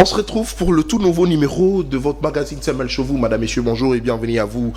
On se retrouve pour le tout nouveau numéro de votre magazine Samuel Chauveau. Madame, messieurs, bonjour et bienvenue à vous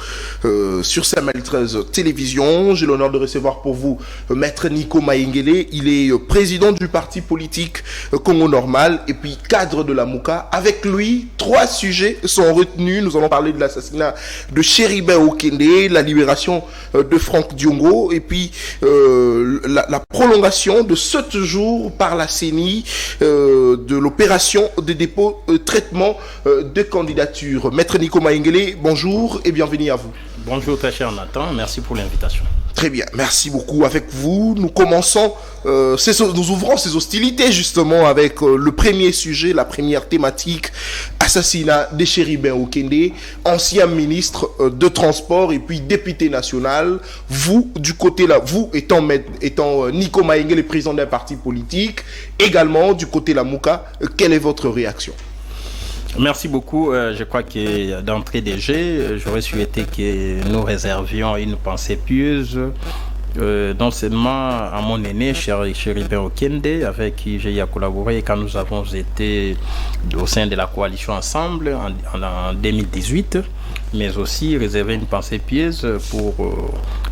sur Samuel 13 Télévision. J'ai l'honneur de recevoir pour vous Maître Nico Maïngele. Il est président du parti politique Congo Normal et puis cadre de la Mouka. Avec lui, 3 sujets sont retenus. Nous allons parler de l'assassinat de Chéribin Okende, la libération de Franck Diongo et puis la prolongation de 7 jours par la CENI de l'opération de dépôt traitement de candidature. Maître Nico Maïngele, bonjour et bienvenue à vous. Bonjour très cher Nathan, merci pour l'invitation. Très bien, merci beaucoup. Avec vous, nous commençons, nous ouvrons ces hostilités justement avec le premier sujet, la première thématique, assassinat de Chéribin Okende, ancien ministre de transport et puis député national. Vous, du côté là, vous étant Nico Maïngele, le président d'un parti politique, également du côté la Mouka, quelle est votre réaction? Merci beaucoup. Je crois que d'entrée des jeux, j'aurais souhaité que nous réservions une pensée pieuse, non seulement à mon aîné, Chéribin Okende, avec qui j'ai collaboré quand nous avons été au sein de la coalition ensemble en 2018, mais aussi réserver une pensée pieuse pour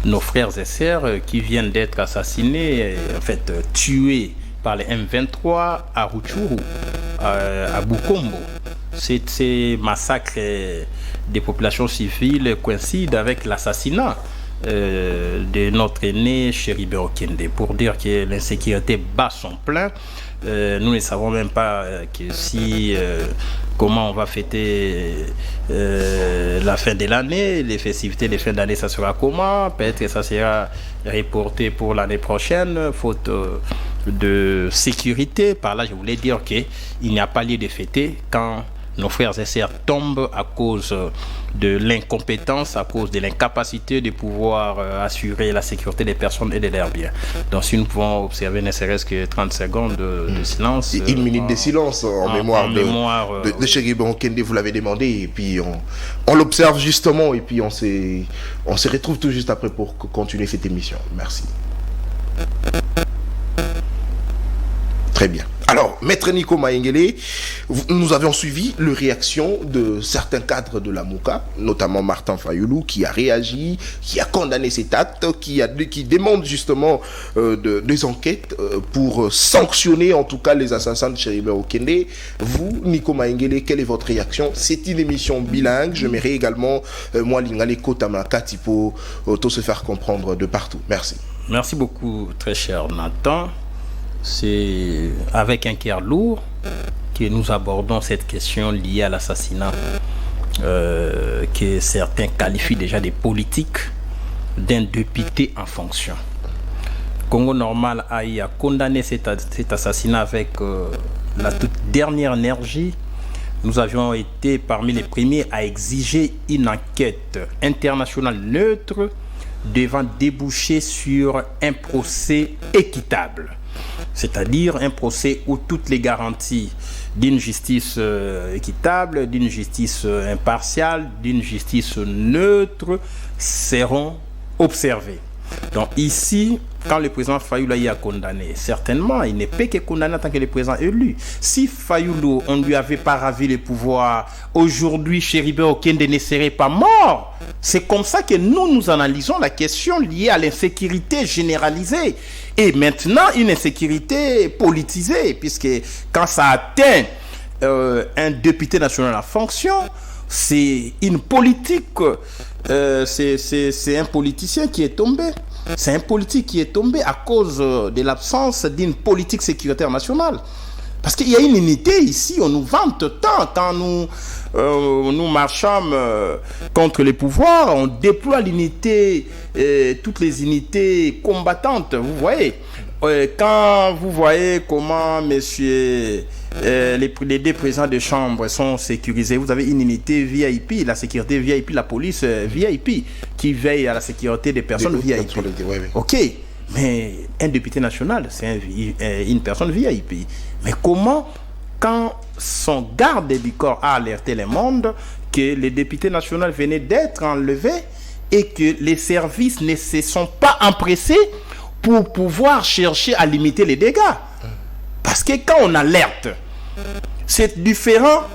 nos frères et sœurs qui viennent d'être assassinés, en fait tués par les M23 à Rutshuru, à Bukombo. Ces massacres des populations civiles coïncident avec l'assassinat de notre aîné Chéribin Okende. Pour dire que l'insécurité bat son plein, nous ne savons même pas comment on va fêter la fin de l'année, les festivités de fin d'année, ça sera comment? Peut-être que ça sera reporté pour l'année prochaine, faute de sécurité. Par là, je voulais dire qu'il n'y a pas lieu de fêter quand nos frères et sœurs tombent à cause de l'incompétence, à cause de l'incapacité de pouvoir assurer la sécurité des personnes et de leurs biens. Donc si nous pouvons observer ne serait-ce que 30 secondes de silence. Une minute de silence en mémoire de Chéribin Okende, vous l'avez demandé, et puis on l'observe justement, et puis on se retrouve tout juste après pour continuer cette émission. Merci. Très bien. Alors, Maître Nico Maïngele, nous avions suivi les réactions de certains cadres de la Mouka, notamment Martin Fayoulou, qui a réagi, qui a condamné cet acte, qui demande justement des enquêtes pour sanctionner en tout cas les assassins de Chéribin Okende. Vous, Nico Maïngele, quelle est votre réaction? C'est une émission bilingue. J'aimerais également, moi, Lingale Kotamaka, Tipo, tout se faire comprendre de partout. Merci. Merci beaucoup, très cher Nathan. C'est avec un cœur lourd que nous abordons cette question liée à l'assassinat que certains qualifient déjà de politique d'un député en fonction. Congo Normal a condamné cet assassinat avec la toute dernière énergie. Nous avions été parmi les premiers à exiger une enquête internationale neutre devant déboucher sur un procès équitable. C'est-à-dire un procès où toutes les garanties d'une justice équitable, d'une justice impartiale, d'une justice neutre seront observées. Donc ici, quand le président Fayoulou a condamné, certainement, il ne peut que condamner en tant que le président élu. Si Fayoulou, on ne lui avait pas ravi le pouvoir, aujourd'hui, Chéribin Okende ne serait pas mort. C'est comme ça que nous analysons la question liée à l'insécurité généralisée. Et maintenant, une insécurité politisée, puisque quand ça atteint un député national en fonction, c'est une politique, c'est un politicien qui est tombé. C'est un politique qui est tombé à cause de l'absence d'une politique sécuritaire nationale. Parce qu'il y a une unité ici, on nous vante tant. Quand nous marchons contre les pouvoirs, on déploie l'unité, toutes les unités combattantes, vous voyez. Quand vous voyez comment les 2 présidents de chambre sont sécurisés, vous avez une unité VIP, la sécurité VIP, la police VIP, qui veille à la sécurité des personnes VIP. Ok, mais un député national, c'est une personne VIP. Mais comment, quand son garde du corps a alerté le monde que le député national venait d'être enlevé et que les services ne se sont pas empressés pour pouvoir chercher à limiter les dégâts? Parce que quand on alerte, C'est différent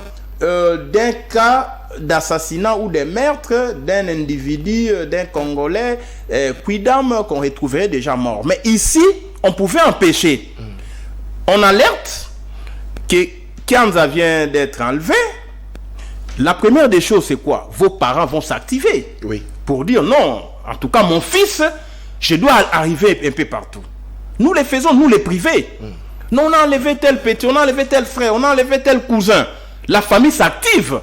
d'un cas d'assassinat ou de meurtre d'un individu, d'un Congolais, quidam, qu'on retrouverait déjà mort. Mais ici, on pouvait empêcher. On alerte que Kianza vient d'être enlevé. La première des choses, c'est quoi? Vos parents vont s'activer pour dire non, en tout cas mon fils, je dois arriver un peu partout. Nous les faisons, nous les privés. Non, on a enlevé tel petit, on a enlevé tel frère, on a enlevé tel cousin. La famille s'active.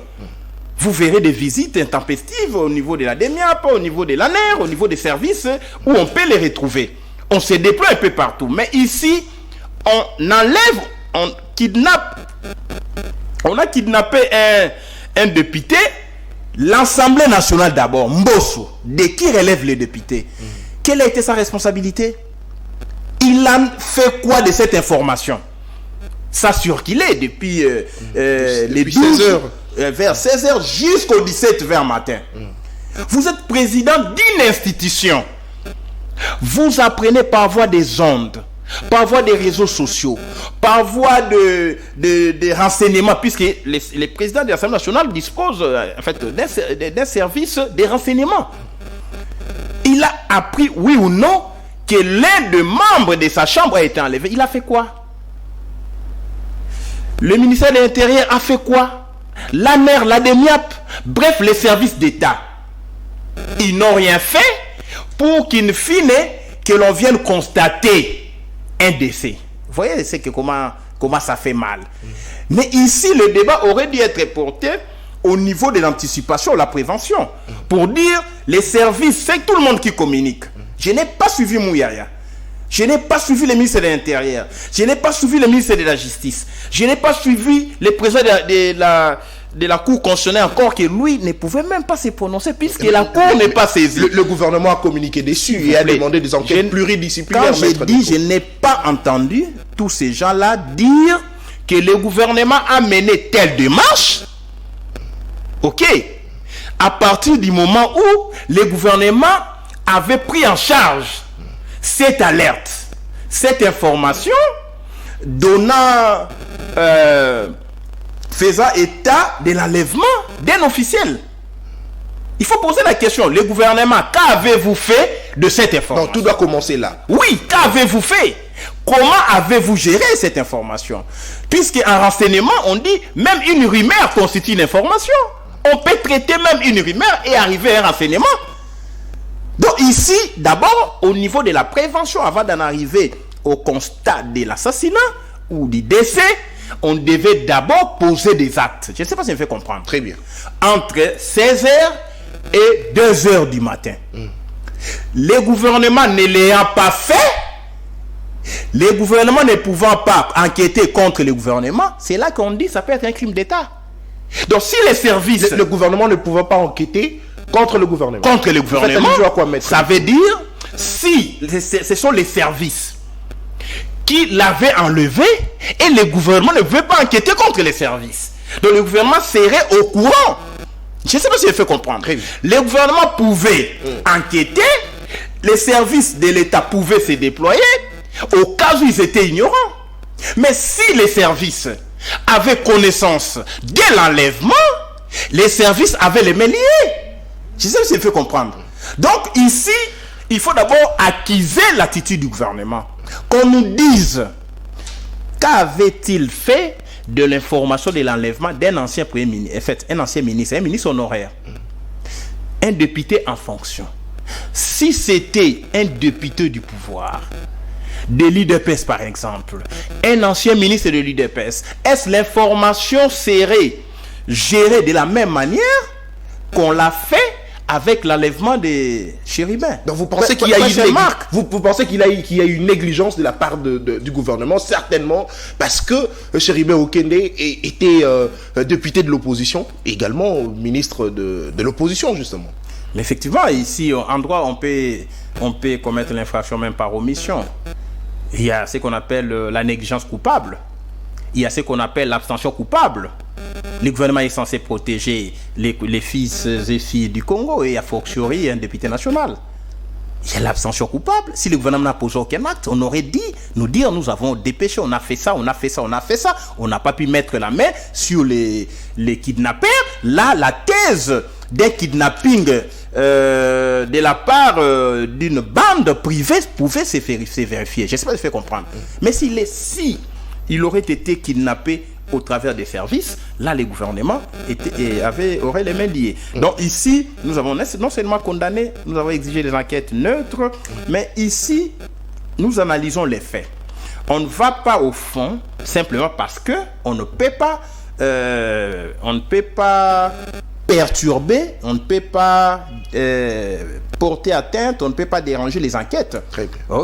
Vous verrez des visites intempestives au niveau de la DEMIAP, au niveau de l'ANER, au niveau des services où on peut les retrouver. On se déploie un peu partout. Mais ici, on enlève, on kidnappe. On a kidnappé un député, l'Assemblée nationale d'abord, Mbosso, de qui relève les députés. Quelle a été sa responsabilité? Il a fait quoi de cette information? Ça circulait depuis les 12 heures, vers 16 heures jusqu'au 17 vers matin. Vous êtes président d'une institution. Vous apprenez par voie des ondes, par voie des réseaux sociaux, par voie de renseignements, puisque les présidents de l'Assemblée nationale disposent en fait, d'un service de renseignement. Il a appris, oui ou non, que l'un des membres de sa chambre a été enlevé. Il a fait quoi? Le ministère de l'Intérieur a fait quoi? l'ANER, la DEMIAP, bref, les services d'État. Ils n'ont rien fait pour qu'in fine, que l'on vienne constater un décès. Vous voyez c'est que comment ça fait mal. Mais ici, le débat aurait dû être porté au niveau de l'anticipation, la prévention, pour dire les services, c'est tout le monde qui communique. Je n'ai pas suivi Mouyaya. Je n'ai pas suivi le ministre de l'Intérieur. Je n'ai pas suivi le ministre de la Justice. Je n'ai pas suivi le président de la Cour constitutionnelle encore, que lui ne pouvait même pas se prononcer puisque la Cour n'est pas saisie. Le gouvernement a communiqué dessus et a demandé des enquêtes pluridisciplinaires. Quand je dis, je n'ai pas entendu tous ces gens-là dire que le gouvernement a mené telle démarche. Ok. À partir du moment où le gouvernement avait pris en charge cette alerte, cette information, donnant, faisant état de l'enlèvement d'un officiel. Il faut poser la question, le gouvernement, qu'avez-vous fait de cette information? Non, tout doit commencer là. Oui, qu'avez-vous fait? Comment avez-vous géré cette information? Puisqu'en renseignement, on dit, même une rumeur constitue une information. On peut traiter même une rumeur et arriver à un renseignement. Donc ici, d'abord, au niveau de la prévention, avant d'en arriver au constat de l'assassinat ou du décès, on devait d'abord poser des actes. Je ne sais pas si je me fais comprendre. Très bien. Entre 16h et 2h du matin. Les gouvernements ne l'ayant pas fait, les gouvernements ne pouvant pas enquêter contre le gouvernement, c'est là qu'on dit que ça peut être un crime d'État. Donc si les services... Le gouvernement ne pouvant pas enquêter contre le gouvernement. Contre le gouvernement, à quoi mettre ça veut dire, si ce sont les services qui l'avaient enlevé et le gouvernement ne veut pas enquêter contre les services. Donc le gouvernement serait au courant. Je ne sais pas si je fais comprendre. Le gouvernement pouvait enquêter, les services de l'État pouvaient se déployer au cas où ils étaient ignorants. Mais si les services avaient connaissance de l'enlèvement, les services avaient les mains liées. Je sais pas si je fais comprendre. Donc ici, il faut d'abord acquiser l'attitude du gouvernement. Qu'on nous dise qu'avait-il fait de l'information de l'enlèvement d'un ancien premier ministre, en fait, un ancien ministre, un ministre honoraire, un député en fonction. Si c'était un député du pouvoir, de l'UDPS par exemple, un ancien ministre de l'UDPS, est-ce l'information serait gérée de la même manière qu'on l'a fait avec l'enlèvement de Chéribin? Donc vous pensez qu'il y a eu une négligence de la part du gouvernement, certainement, parce que Chéribin Okende était député de l'opposition, également ministre de l'opposition, justement. Mais effectivement, ici, en droit, on peut commettre l'infraction même par omission. Il y a ce qu'on appelle la négligence coupable. Il y a ce qu'on appelle l'abstention coupable. Le gouvernement est censé protéger les fils et filles du Congo et a fortiori un député national. il y a l'abstention coupable. Si le gouvernement n'a posé aucun acte, on aurait dit, nous dire, nous avons dépêché, on a fait ça, on a fait ça, on a fait ça. On n'a pas pu mettre la main sur les kidnappeurs. Là, la thèse des kidnappings de la part d'une bande privée pouvait se vérifier. Je ne sais pas si je fais comprendre. Mais si il aurait été kidnappé au travers des services, là, les gouvernements auraient les mains liées. Donc ici, nous avons non seulement condamné, nous avons exigé des enquêtes neutres, mais ici, nous analysons les faits. On ne va pas au fond, simplement parce que on ne peut pas perturber, on ne peut pas porter atteinte, on ne peut pas déranger les enquêtes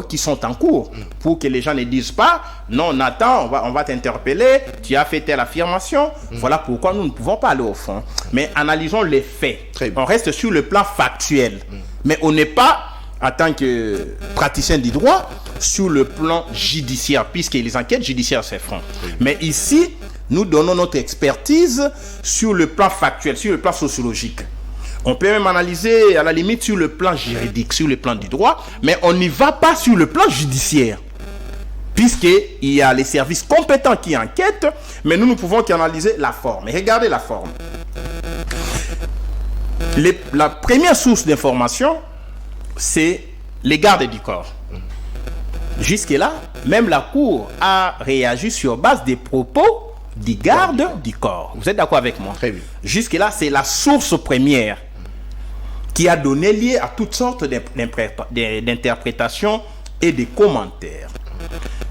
qui sont en cours, pour que les gens ne disent pas non Nathan, on va t'interpeller, tu as fait telle affirmation, voilà pourquoi nous ne pouvons pas aller au fond. Mais analysons les faits, on reste sur le plan factuel, mais on n'est pas, en tant que praticien du droit, sur le plan judiciaire, puisque les enquêtes judiciaires se font. Mais ici, nous donnons notre expertise sur le plan factuel, sur le plan sociologique. On peut même analyser à la limite sur le plan juridique, sur le plan du droit, mais on n'y va pas sur le plan judiciaire. Puisqu'il y a les services compétents qui enquêtent, mais nous ne pouvons qu'analyser la forme. Et regardez la forme. La première source d'information, c'est les gardes du corps. Jusque-là, même la Cour a réagi sur base des propos des gardes du corps. Vous êtes d'accord avec moi? Très bien. Jusque-là, c'est la source première qui a donné lieu à toutes sortes d'interprétations et de commentaires.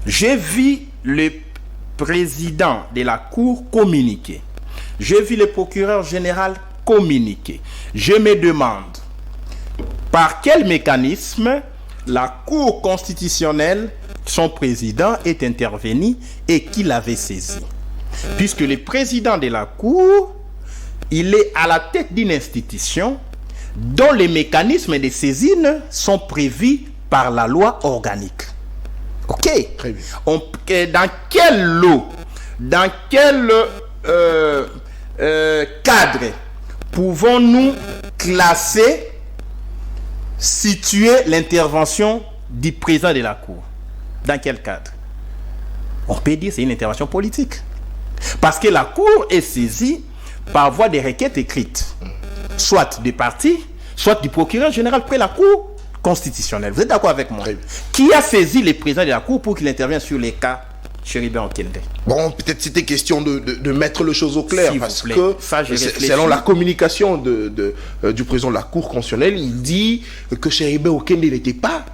J'ai vu le président de la Cour communiquer. J'ai vu le procureur général communiquer. Je me demande par quel mécanisme la Cour constitutionnelle, son président, est intervenu et qui l'avait saisi. Puisque le président de la Cour, il est à la tête d'une institution dont les mécanismes de saisine sont prévus par la loi organique. Ok? Très bien. Dans quel lot, dans quel cadre pouvons-nous classer, situer l'intervention du président de la Cour? Dans quel cadre? On peut dire que c'est une intervention politique. Parce que la Cour est saisie par voie de requêtes écrites, soit des partis, soit du procureur général près la Cour constitutionnelle. Vous êtes d'accord avec moi? Qui a saisi le président de la Cour pour qu'il intervienne sur les cas Chéribin Okende? Bon, peut-être c'était question de mettre les choses au clair, parce que ça, selon la communication du président de la Cour constitutionnelle, il dit que Chéribin Okende n'était pas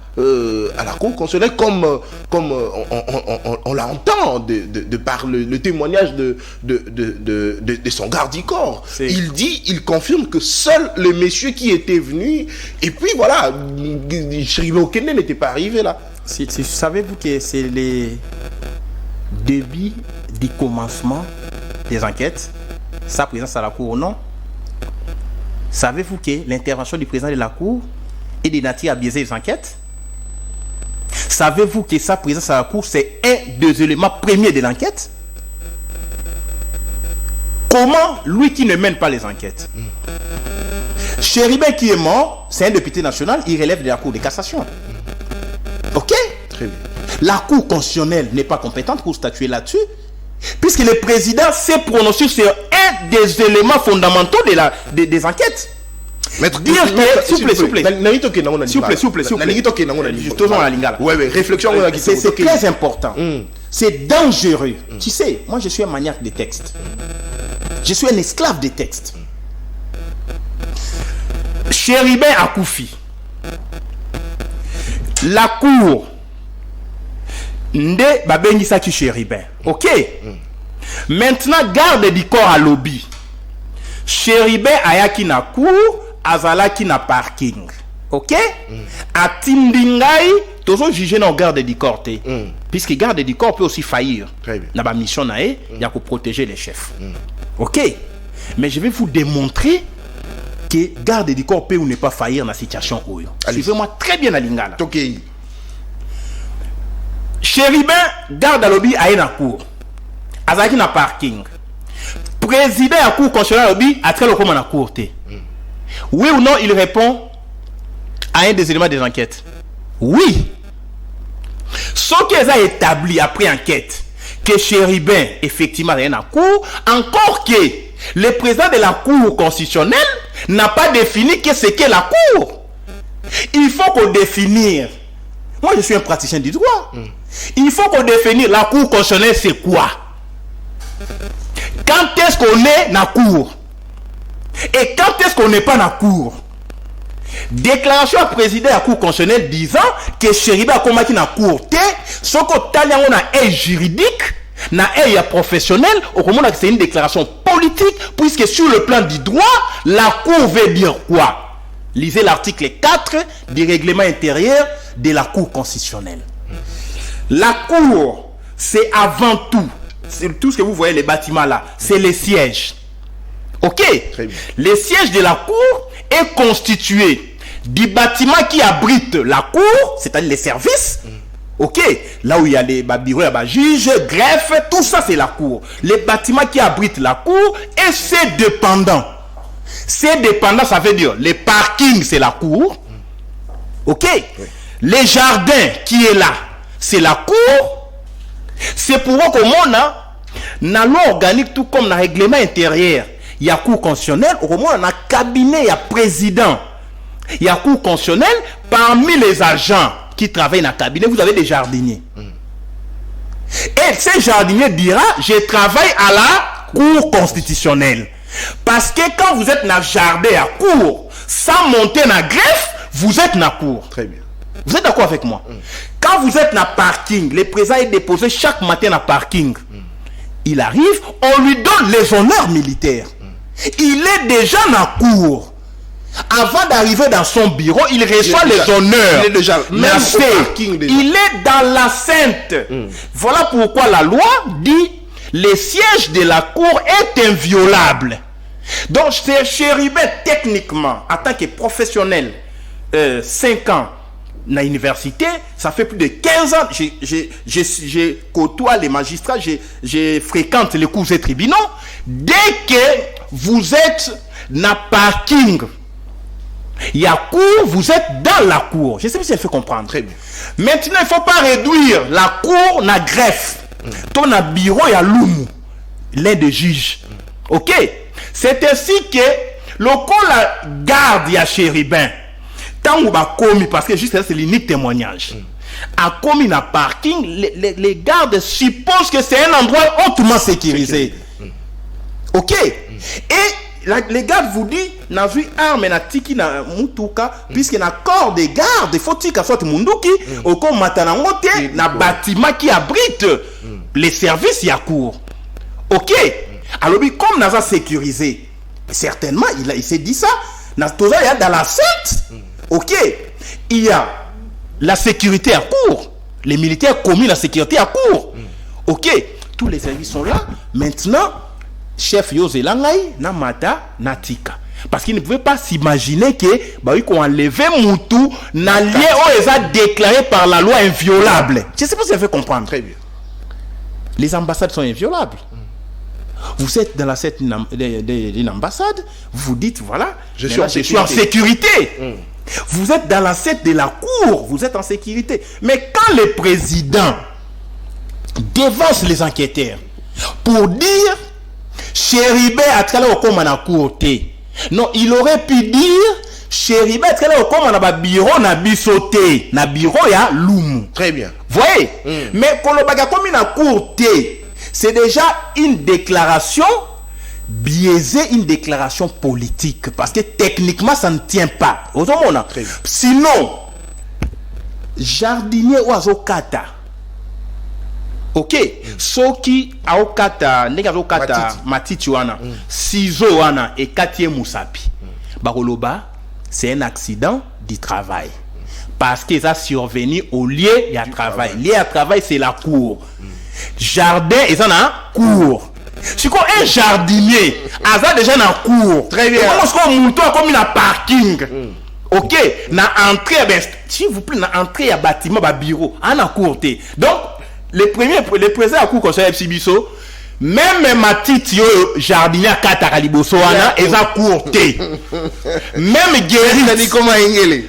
à la Cour constitutionnelle comme on l'entend de par le témoignage de son garde du corps. Il confirme que seul le monsieur qui était venu, et puis voilà, Chéribin Okende n'était pas arrivé là. Savez-vous que c'est les début du commencement des enquêtes, sa présence à la Cour ou non? Savez-vous que l'intervention du président de la Cour est de nature à biaiser les enquêtes? Savez-vous que sa présence à la Cour, c'est un des éléments premiers de l'enquête? Comment lui qui ne mène pas les enquêtes? Chéribin qui est mort, c'est un député national, il relève de la Cour de cassation. Ok? Très bien. La Cour constitutionnelle n'est pas compétente pour statuer là-dessus, puisque le président s'est prononcé sur un des éléments fondamentaux des enquêtes. Maître, s'il vous plaît. Réflexion. C'est très important. C'est dangereux. Tu sais, moi je suis un maniaque des textes. Je suis un esclave des textes. Chéribin Akoufi. La Cour Nde babengisaki Chéribin. Ok. Maintenant, garde du corps à lobby. Chéribin ayaki na cour, azalaki na parking. Ok. Atindingai, toujours jugé dans garde du corps. Puisque garde du corps peut aussi faillir. Dans la mission nae, il y a pour protéger les chefs. Ok. Mais je vais vous démontrer que garde du corps peut ou ne pas faillir dans la situation où. Suivez-moi très bien à Lingala. Ok. Chéribin, garde à lobby à une cour. Azaki na parking. Président à cour constitutionnelle lobby a très longtemps à la cour. Oui ou non, il répond à un des éléments des enquêtes. Oui. Ce qu'ils ont établi après enquête, que Chéribin, effectivement, rien à cour, encore que le président de la Cour constitutionnelle n'a pas défini que c'est qu'est la Cour. Il faut qu'on définisse. Moi, je suis un praticien du droit. Il faut qu'on définisse la Cour constitutionnelle, c'est quoi? Quand est-ce qu'on est dans la Cour? Et quand est-ce qu'on n'est pas dans la Cour? Déclaration à président de la Cour constitutionnelle disant que Chéribin a combattu dans la Cour. Ce qu'on a est juridique, est professionnel, c'est une déclaration politique, puisque sur le plan du droit, la Cour veut dire quoi? Lisez l'article 4 du règlement intérieur de la Cour constitutionnelle. La Cour, c'est avant tout, c'est tout ce que vous voyez, les bâtiments là, c'est les sièges. Ok? Les sièges de la Cour est constitué du bâtiment qui abrite la Cour, c'est-à-dire les services. Ok, là où il y a les bureaux, il y a les juges, greffe, tout ça c'est la Cour. Les bâtiments qui abritent la Cour et ses dépendants. Ces dépendants, ça veut dire les parkings, c'est la Cour. Ok, les jardins qui est là, c'est la Cour. C'est pour eux qu'au monde, dans la loi organique, tout comme dans le règlement intérieur, il y a Cour constitutionnelle, au moins dans le cabinet, il y a président. Il y a Cour constitutionnelle, parmi les agents qui travaillent dans le cabinet, vous avez des jardiniers. Et ces jardiniers dira, je travaille à la Cour constitutionnelle. Parce que quand vous êtes dans le jardin à Cour, sans monter dans la greffe, vous êtes dans la Cour. Très bien. Vous êtes d'accord avec moi? Quand vous êtes dans le parking, le président est déposé chaque matin dans le parking. Il arrive, on lui donne les honneurs militaires. Il est déjà dans la Cour. Avant d'arriver dans son bureau, il reçoit les honneurs. Il est déjà même au parking déjà. Il est dans l'enceinte. Voilà pourquoi la loi dit le siège de la Cour est inviolable. Donc, Chéribin, techniquement, en tant que professionnel, 5 ans dans l'université, ça fait plus de 15 ans, je côtoie les magistrats, je fréquente les cours et tribunaux. Dès que vous êtes dans le parking, il y a cour, vous êtes dans la cour. Je ne sais pas si elle fait comprendre. Très bien. Maintenant, il ne faut pas réduire la cour na greffe. Ton bureau, il y a l'oumou, l'un des juges. Ok? C'est ainsi que le col la garde, il y a Chéribin. Tant qu'on va commis, parce que juste c'est l'unique témoignage. A commis dans le parking, les gardes supposent que c'est un endroit hautement sécurisé. Ok? Et les gardes vous disent, n'a vu arme na tiki na mutuka, puisque na corps des gardes, il faut que soit munduki, au comme matanangote, na bâtiment qui abrite les services, il y a cours. Ok? Alors, comme n'a sécurisé, certainement, il s'est dit ça, il y a dans la scène, ok? Il y a la sécurité à court, les militaires commis la sécurité à court. Ok? Tous les services sont là. Maintenant, chef Yozelangai, Namata, Natika. Parce qu'il ne pouvait pas s'imaginer que qu'on enlevait Moutou, n'a lié où a déclaré par la loi inviolable. Je ne sais pas si ça fait comprendre. Très bien. Les ambassades sont inviolables. Vous êtes dans la scène d'une ambassade, vous dites voilà, je suis en sécurité. Vous êtes dans la scène de la cour, vous êtes en sécurité. Mais quand le président dévance les enquêteurs pour dire Chéribin a travaillé au comme en courté. Non, il aurait pu dire Chéribin a travaillé au comme en bureau na bisoté, na bureau ya loumou. Très bien. Voyez? Mais quand le baga comme en courté, c'est déjà une déclaration biaisée, une déclaration politique. Parce que techniquement, ça ne tient pas. Sinon, jardinier ou azokata. Ok? Soki aokata, nega azokata matiti wana, ciseaux wana et katie musapi. Baroloba, c'est un accident du travail. Parce qu'ils ont survenu au lieu de travail. Lieu de travail, c'est la cour. Jardin, ils en ont cour. Si un jardinier, ils ont déjà dans cour. Très bien. Comme un parking. Ok, na entrée, s'il vous plaît, na entrée à bâtiment, à bureau, en a courté. Donc, le président à cour conseil Sibiso, même matiti yo jardinier kataka liboso wana eza courté. Même guéri.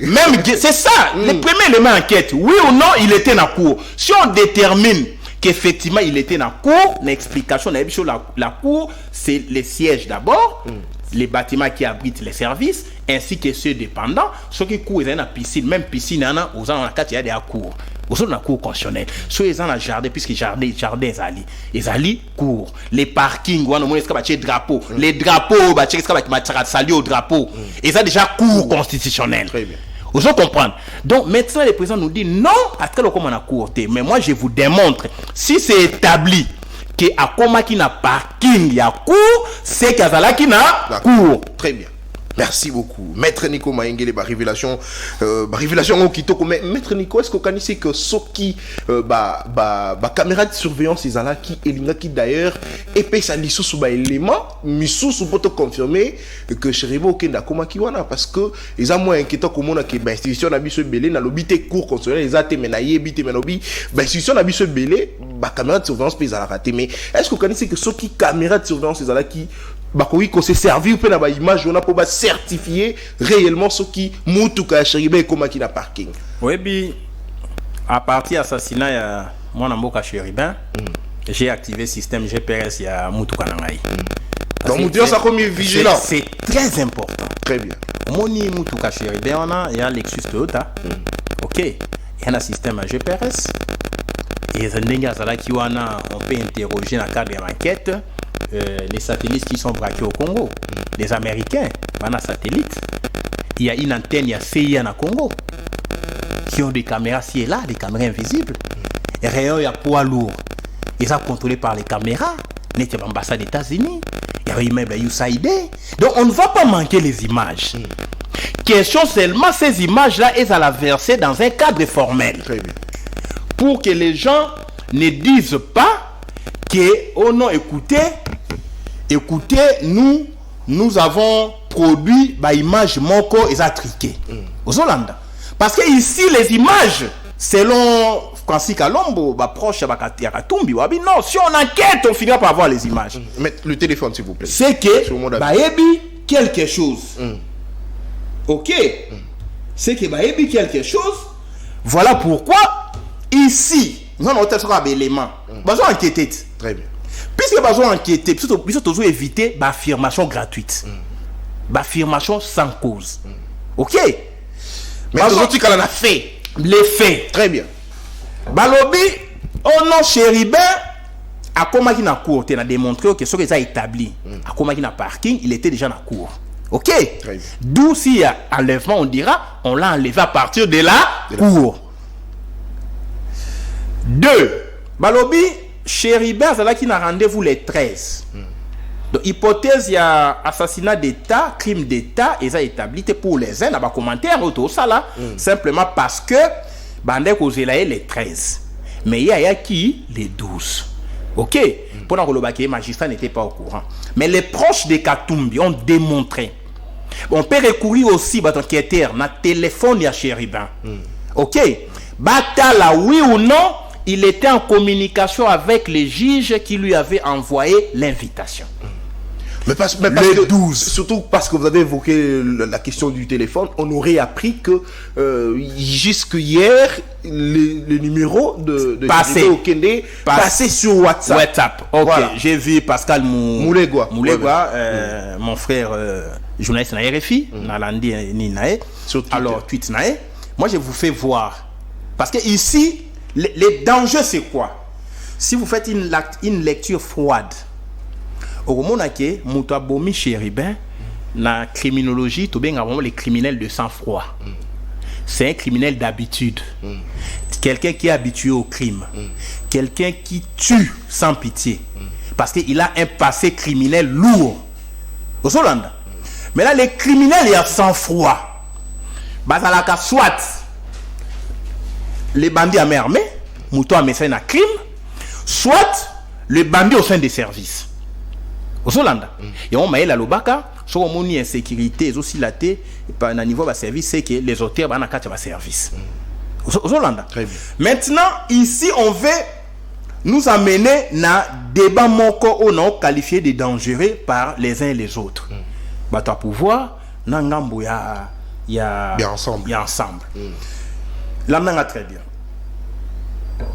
Même c'est ça, le premier élément enquête. Oui ou non, il était dans cour. Si on détermine qu'effectivement il était dans cour, l'explication la cour, c'est les sièges d'abord, les bâtiments qui abritent les services, ainsi que ceux dépendants. Ceux qui courent, ils ont une piscine, même piscine, ils ont des cours. Ils ont une cour constitutionnelle. Ceux qui ont un jardin, puisque jardin, ils allaient cours. Les parkings, drapeaux. Les drapeaux, ils au drapeau. Ils ont déjà cours constitutionnel. Très bien. Vous allez comprendre. Donc maintenant, le président nous dit non, à tel comme on a courté. Mais moi, je vous démontre, si c'est établi que à Koma qui n'a parking, il y a cours, c'est qu'Azala qui n'a cours. Très bien. Merci beaucoup. Maître Nico Maingele, révélation au Kitoko. Mais Maître Nico, est-ce qu'on connaît que ce qui, caméra de surveillance, ils là qui, qui d'ailleurs, épais ça l'issue sous élément, missou sous pour te confirmer que Chéribo Kenda Koma Kiwana, parce que, ils ont moins inquiétant comme on a que, institution n'a biso belé, n'a l'obité cours constitutionnel, ils ont été menaillés, bité menobi, institution n'a biso belé, caméra de surveillance, ils ont raté. Mais est-ce qu'on connaît que ce qui, caméra de surveillance, ils là qui, oui, qu'on s'est servi ou pas image on a pour certifier réellement ce qui mutuka Chéribe comme qui n'a parking. Oui, bien à partir assassinat ya moi Namboka Chéribin, j'ai activé le système GPS ya mutuka nangai. Donc mutuka ça comme vigilant. C'est très important. Très bien. Moni mutuka Chéribin on a ya Lexus Toyota. OK. Il y a un système GPS. Et on peut interroger dans le cadre de l'enquête les satellites qui sont braqués au Congo. Les Américains, un satellite. Il y a une antenne, il y a CIA au Congo qui ont des caméras ci et là, des caméras invisibles. Et rien, il y a poids lourd. Ils sont contrôlés par les caméras. Il y a l'ambassade des États-Unis. Il y a même la USAID. Donc on ne va pas manquer les images. Question seulement, ces images-là, elles à la verser dans un cadre formel. Très bien. Pour que les gens ne disent pas que, oh non, écoutez, nous avons produit l'image moko et a triqué. Aux Hollandais. Parce que ici, les images, selon Francis Kalombo, proche de Katumbi, non, si on enquête, on finira par avoir les images. Mais le téléphone, s'il vous plaît. C'est que, baébi quelque chose. OK. C'est que baébi quelque chose. Voilà pourquoi, ici, nous avons un élément. Nous avons enquêté. Très bien. Puisque nous avons enquêté, nous avons toujours évité l'affirmation gratuite. L'affirmation sans cause. OK. Mais nous avons fait. Les faits. Très bien. Balobi, oh non, Chéribin, à comment il n'a cour, tu as démontré que ce qui est établi, à comment il n'a parking, il était déjà dans la cour. OK. D'où s'il y a enlèvement, on dira, on l'a enlevé à partir de la cour. 2. Balobi, Chéribin, c'est là qu'il a rendez-vous les 13. Donc, hypothèse, il y a assassinat d'État, crime d'État, et ça établi pour les uns, dans commentaire autour ça là, simplement parce que Bandé Kozelaye les 13. Mais il y a qui les 12. OK. Pendant que le magistrat n'était pas au courant. Mais les proches de Katumbi ont démontré. On peut recourir aussi à l'enquêteur, dans le téléphone à Chéribin. OK. Batala, oui ou non, il était en communication avec les juges qui lui avaient envoyé l'invitation. Mais parce que 12. Surtout parce que vous avez évoqué la question du téléphone, on aurait appris que jusqu'hier, le numéro de Okende passé sur WhatsApp. OK, voilà. J'ai vu Pascal Moulegwa, mon frère journaliste na RFI, Nalandi Ninae. Alors tweet nae. Moi je vous fais voir parce que ici les dangers c'est quoi? Si vous faites une lecture froide, au moment que Moutabomi Chéribin, la criminologie, tout bien les criminels de sang-froid. C'est un criminel d'habitude. Quelqu'un qui est habitué au crime. Quelqu'un qui tue sans pitié. Parce qu'il a un passé criminel lourd. Aux Hollandais. Mais là, les criminels, il y a sang-froid. Bazalaka, soit les bandits à main armée, Moutou à médecin à crime, soit les bandits au sein des services. Aux Hollandais. Et on m'a dit la lobaka, sur mon insécurité, aussi la té, par un niveau de service, c'est que les auteurs ont un service. Aux Hollandais. Maintenant, ici, on veut nous a mené na débat moko on a qualifié de dangereux par les uns et les autres. Bato pouvoir na ngambo ya ensemble. Là nanga très bien.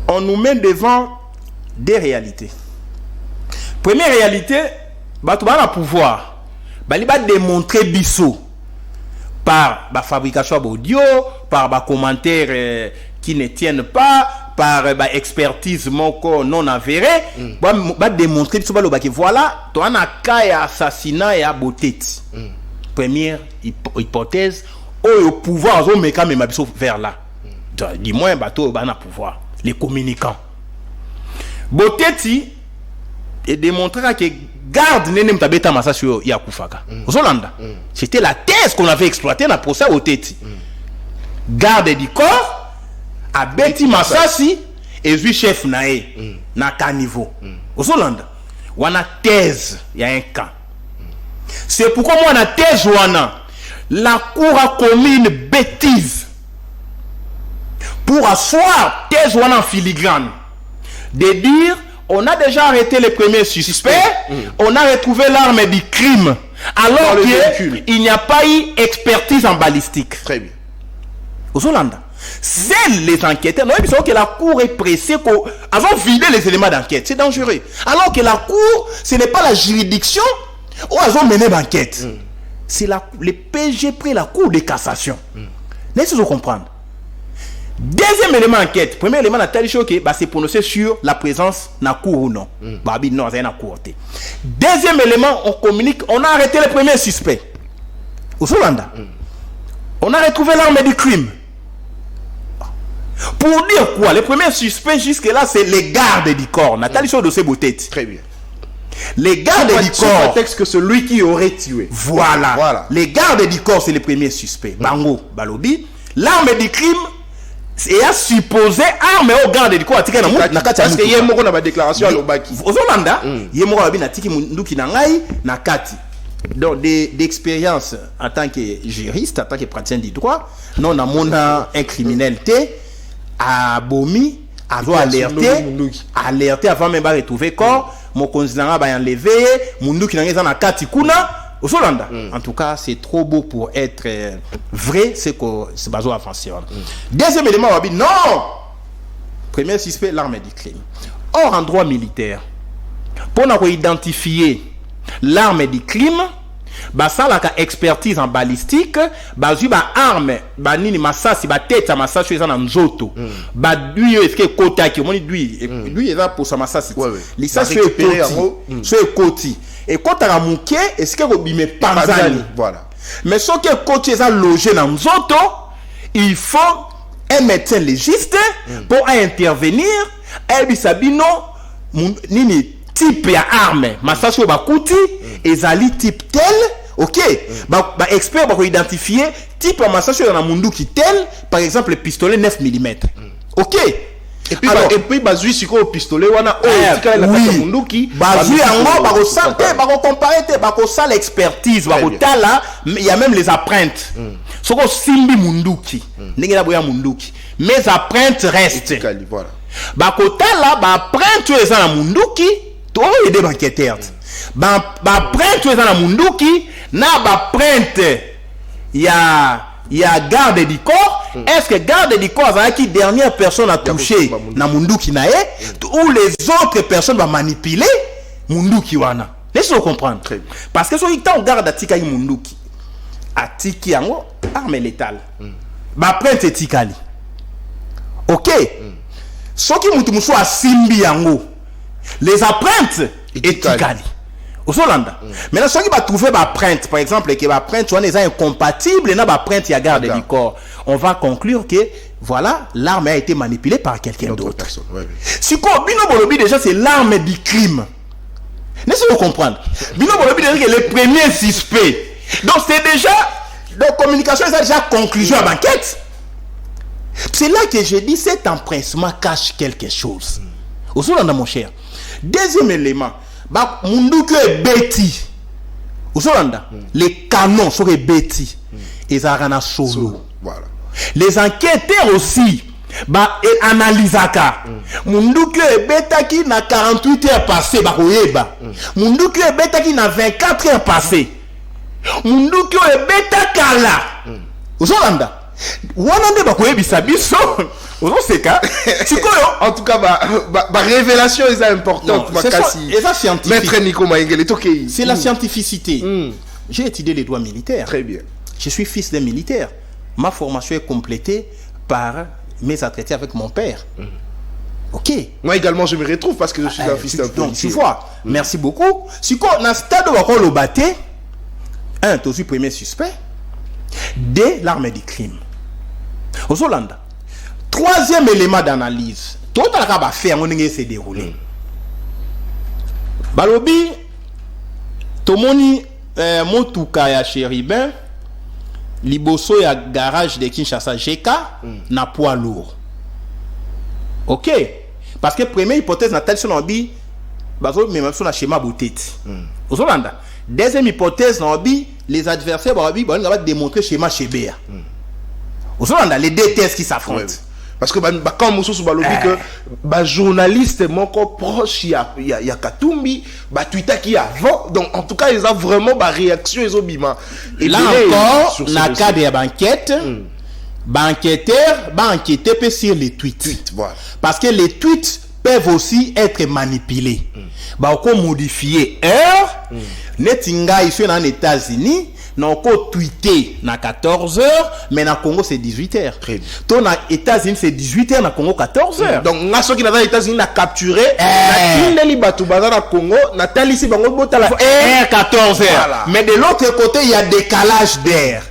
On nous met devant des réalités. Première réalité, bato ba na pouvoir, bali ba démontrer biso par la fabrication d'audio, par les commentaires qui ne tiennent pas, par l'expertise non avérée, va démontrer que voilà, tu as un cas d'assassinat et à beauté. Première hypothèse, au pouvoir, on met quand même vers là. Dis-moi, un bateau, on a pouvoir. Les communicants. Beauté, et démontrer que garde nenem tabeta masasio ya kufaka. Ozolanda. C'était la thèse qu'on avait exploitée dans le procès au Teti. Garde du corps à Betty Masasi et lui chef nae na caniveau. Ozolanda. Wana thèse, il y a un cas. C'est pourquoi moi na thèse wana la cour a commis une bêtise pour asseoir thèse wana en filigrane de dire on a déjà arrêté les premiers suspects, on a retrouvé l'arme du crime, alors qu'il n'y a pas eu expertise en balistique. Très bien. Aux Hollandais, seuls les enquêteurs, nous savons que la cour est pressée avant de vider les éléments d'enquête. C'est dangereux. Alors que la cour, ce n'est pas la juridiction où ils ont mené l'enquête. C'est le PG pris la cour de cassation. Laissez-vous comprendre. Deuxième élément d'enquête, premier élément d'enquête, c'est prononcer sur la présence de la cour ou non. Non, c'est une cour. Deuxième élément, on communique, on a arrêté le premier suspect. Au Solanda. On a retrouvé l'arme du crime. Pour dire quoi? Le premier suspect jusque-là, c'est les gardes du corps. Nathalie sur le dossier Beauté. Très bien. Les gardes du corps. Prétexte que celui qui aurait tué. Voilà. Les gardes du corps, c'est le premier suspect. Bango, Balobi. L'arme du crime, c'est à supposer arme au garde du corps. Parce qu'il y a une déclaration à l'Obaki. Aux Hollandais, il y a une tiki munduki nangai nakati. Donc, d'expérience en tant que juriste, en tant que praticien du droit, non, on a un criminel à Bomi, à doit alerter avant même de retrouver le corps, mon considérant va enlever, munduki nangai na kati kuna. Aux Hollandais. En tout cas, c'est trop beau pour être vrai, c'est que c'est basé à avancé. Deuxième élément, on va dire non! Premier suspect, l'arme du crime. Or, en droit militaire, pour identifier l'arme du crime, ça la expertise en balistique, arme, nini masasi, tête à masasi, ça na nzoto. Lui, est-ce que kota qui, lui, est là pour sa masasi. Lisa, c'est koti. Et quand tu as mouké, est-ce que vous avez panzani? Voilà. Mais ce que quand tu es logé dans Nzoto, il faut un médecin légiste pour intervenir. Et puis sabino nini type ya arme, masasio bakuti, ezali type tel, ok? Expert va identifier type ya masasio dans munduki tel, par exemple le pistolet 9 mm. Ok? Et puis bazui siko au pistolet wana munduki bazui yango bako santé bako comparer bako ça l'expertise bako tala il y a même les empreintes soko simbi munduki ndenge na boya munduki mais empreintes restent voilà bako tala ba empreinte eza na munduki to aider banquêteur ba empreinte eza na munduki na ba empreinte ya garde du corps. Est-ce que garde du corps est qui dernière personne à toucher na munduki nae ou les autres personnes vont manipuler munduki wana? Laissez-nous comprendre. Parce que si on garde atika munduki atiki yango arme létale ba prendre tikali. OK. Soki mutu muso asimbi yango les empreintes etikali. Au Solanda. Maintenant, ceux qui va trouver ma printe, par exemple, que ma printe soit incompatible et n'a pas printe y a garde du corps, on va conclure que voilà, l'arme a été manipulée par quelqu'un d'autre. Si quoi, Bino Bolobi déjà c'est l'arme du crime. Laissez-vous comprendre. Bino Bolobi déjà c'est le premier suspect. Donc c'est déjà donc communication, c'est déjà conclusion à l'enquête. C'est là que j'ai dit cet empressement cache quelque chose. Au Solanda mon cher. Deuxième élément. Munduki est bêti. Vous savez, les canons sont bêtis. Ils ont solo. Voilà. Les enquêteurs aussi, analysaka munduki ebetaki na 48 heures passées bakoyeba munduki ebetaki na 24 heures passées munduki ebeta kala ozolanda wana nde bakoyebisa biso ozoseka sikoyo En tout cas, révélation est importante. c'est ça scientifique. Maître Nico Maïngele, okay. C'est la scientificité. J'ai étudié les droits militaires. Très bien. Je suis fils d'un militaire. Ma formation est complétée par mes entretiens avec mon père. Ok. Moi également, je me retrouve parce que je suis un fils d'un donc, policier. tu vois, merci beaucoup. Si on a un stade où on l'a battu, un, tu es premier suspect, deux, l'arme du crime. Aux Hollande. Troisième élément d'analyse, tout le monde va faire, on s'est déroulé. Balobi, Tomoni, Motuka ya Chéribin, liboso ya garage de Kinshasa GK, na poids lourd. Ok. Parce que première hypothèse, Nathalie Sonabi, bazo même sur la schéma boutet. Aux Hollande. Deuxième hypothèse, les adversaires vont démontrer schéma Chébéa. Aux Hollande, les deux thèses qui s'affrontent. Ouais. Parce que quand Moussou Balobi que journaliste mon proche il y a Katumbi Twitter qui avant, donc en tout cas ils ont vraiment réaction ils ont bima. Et là encore la cadre de banquette banquetteur enquêter sur les tweets. Voilà. Parce que les tweets peuvent aussi être manipulés. On peut modifier heure netinga ici en États-Unis. Non, on tweeter na 14h, mais na Congo c'est 18h. Toi na États-Unis c'est 18h, na Congo 14h. Donc na ceux qui dans les États-Unis na capturé, na kindeli batu baza na Congo, na talisi bango botala heure 14h. Voilà. Mais de l'autre côté il y a décalage d'air.